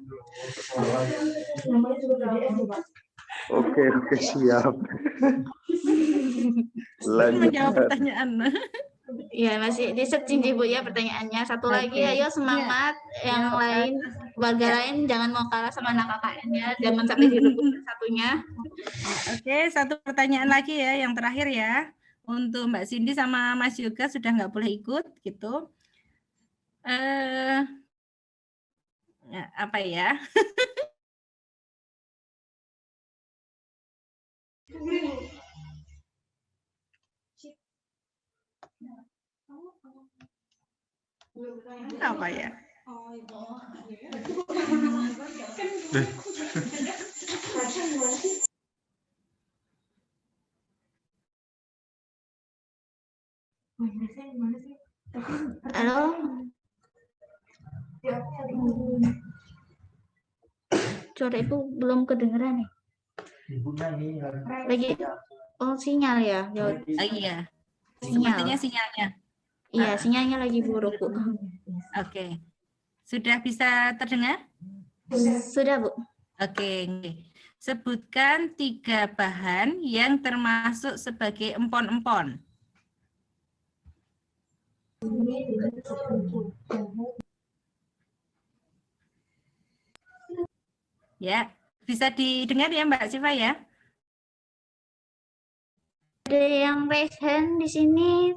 Oke, siap. Menjawab pertanyaan. Ya, masih di searching Bu ya pertanyaannya. Satu lagi, ayo semangat. Yang lain, warga lain jangan mau kalah sama anak KKN-nya. Jangan sampai direbut satunya. Oke, satu pertanyaan lagi ya, yang terakhir ya. Untuk Mbak Cindy sama Mas Yoga sudah nggak boleh ikut gitu. Apa ya? Apa ya? Halo. Suara Ibu belum kedengeran nih. Lagi sinyal ya. Iya. Sinyal. Sepertinya sinyalnya. Iya, sinyalnya lagi buruk, Bu. Oke. Sudah bisa terdengar? Sudah, Bu. Oke. Sebutkan 3 bahan yang termasuk sebagai empon-empon. Ya, bisa didengar ya Mbak Siva ya? Ada yang raise hand di sini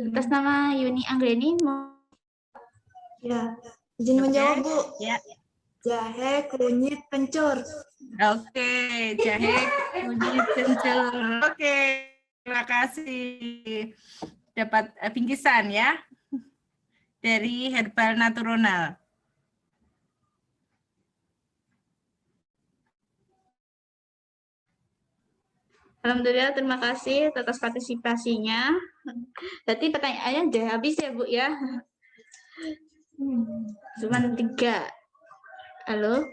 atas nama Yuni Anggreni. Ya, izin menjawab, Bu. Ya. Jahe, kunyit, kencur. Oke, jahe, kunyit, kencur. Oke, terima kasih. Dapat bingkisan ya dari Herbal Natural. Alhamdulillah, terima kasih atas partisipasinya. Berarti pertanyaannya udah habis ya, Bu ya? Cuma 3. Halo?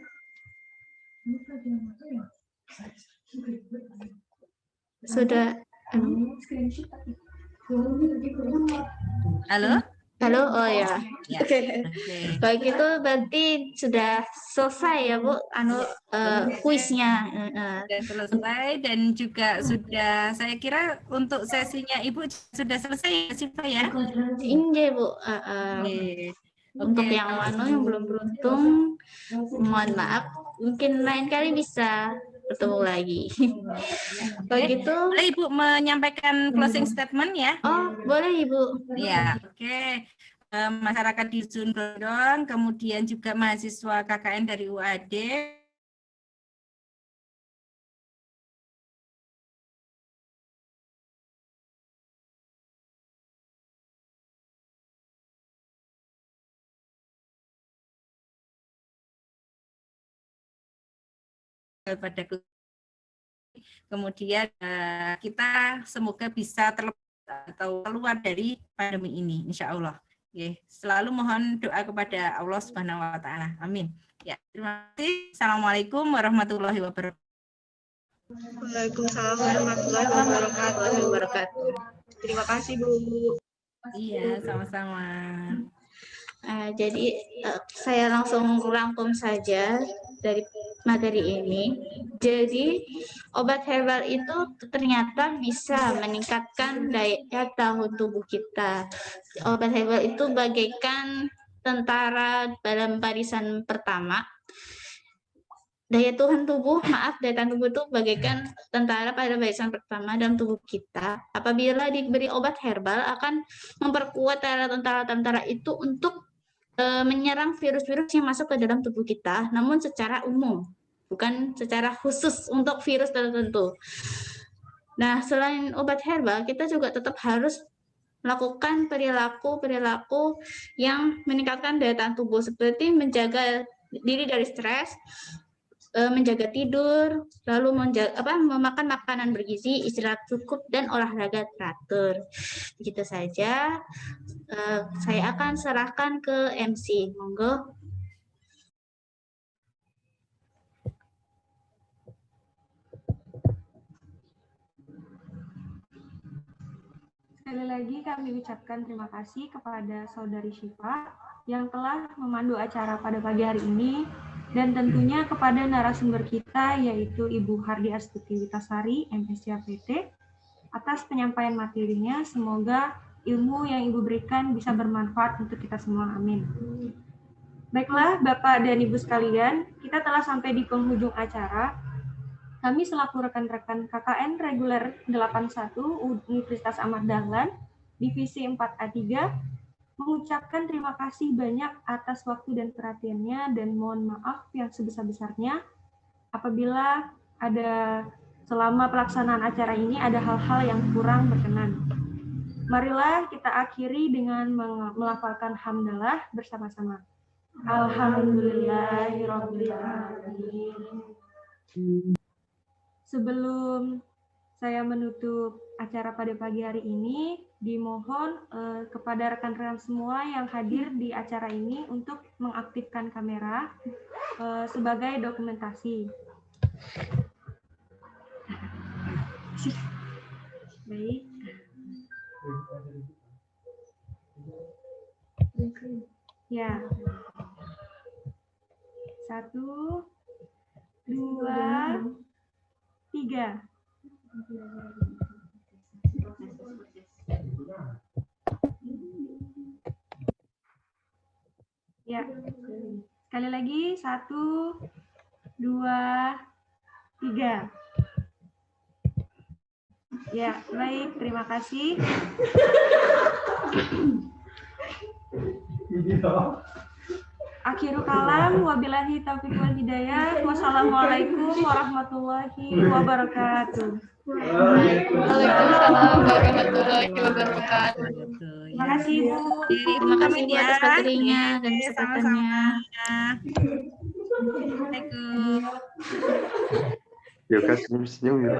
Sudah. Halo? Halo, oh ya. Ya. Oke. Baik, itu berarti sudah selesai ya, Bu, kuisnya. Sudah selesai dan juga sudah, saya kira untuk sesinya Ibu sudah selesai sih Pak ya? Iya, Bu. Untuk yang yang belum beruntung, mohon maaf. Mungkin lain kali bisa bertemu lagi. Begitu. Boleh Ibu menyampaikan closing statement ya? Oh, boleh Ibu. Ya, oke. Masyarakat di Dusun Glodong, kemudian juga mahasiswa KKN dari UAD. Pada kemudian kita semoga bisa terlepas atau keluar dari pandemi ini, insya Allah. Selalu mohon doa kepada Allah Subhanahu Wa Taala. Amin. Ya, terima kasih. Assalamualaikum warahmatullahi wabarakatuh. Waalaikumsalam warahmatullahi wabarakatuh. Terima kasih, Bu. Iya, sama-sama. Jadi saya langsung rangkum saja dari materi ini. Jadi obat herbal itu ternyata bisa meningkatkan daya tahan tubuh kita. Obat herbal itu bagaikan tentara dalam barisan pertama. daya tahan tubuh itu bagaikan tentara pada barisan pertama dalam tubuh kita. Apabila diberi obat herbal akan memperkuat tentara-tentara itu untuk menyerang virus-virus yang masuk ke dalam tubuh kita, namun secara umum, bukan secara khusus untuk virus tertentu. Nah, selain obat herbal, kita juga tetap harus melakukan perilaku yang meningkatkan daya tahan tubuh, seperti menjaga diri dari stres, menjaga tidur, lalu memakan makanan bergizi, istirahat cukup, dan olahraga teratur. Begitu saja. Saya akan serahkan ke MC. Monggo. Sekali lagi kami ucapkan terima kasih kepada Saudari Syifa yang telah memandu acara pada pagi hari ini, dan tentunya kepada narasumber kita yaitu Ibu Hardi Astuti Witasari, MSc APT, atas penyampaian materinya. Semoga ilmu yang Ibu berikan bisa bermanfaat untuk kita semua. Amin. Baiklah, Bapak dan Ibu sekalian, kita telah sampai di penghujung acara. Kami selaku rekan-rekan KKN reguler 81 Universitas Ahmad Dahlan, Divisi 4A3, mengucapkan terima kasih banyak atas waktu dan perhatiannya, dan mohon maaf yang sebesar-besarnya apabila ada selama pelaksanaan acara ini ada hal-hal yang kurang berkenan. Marilah kita akhiri dengan melafalkan hamdalah bersama-sama. Alhamdulillahirabbil alamin. Sebelum saya menutup acara pada pagi hari ini, dimohon kepada rekan-rekan semua yang hadir di acara ini untuk mengaktifkan kamera sebagai dokumentasi. Baik. Ya. 1, 2, 3. Ya, sekali lagi 1, 2, 3. Ya, baik, terima kasih. Akhirul kalam, wabillahi taufiq wal hidayah. Wassalamualaikum warahmatullahi wabarakatuh. Waalaikumsalam warahmatullahi wabarakatuh. Terima kasih, Bu. Terima kasih Bu atas materinya dan kesempatannya. Assalamualaikum. Yuk, senyum-senyum yuk.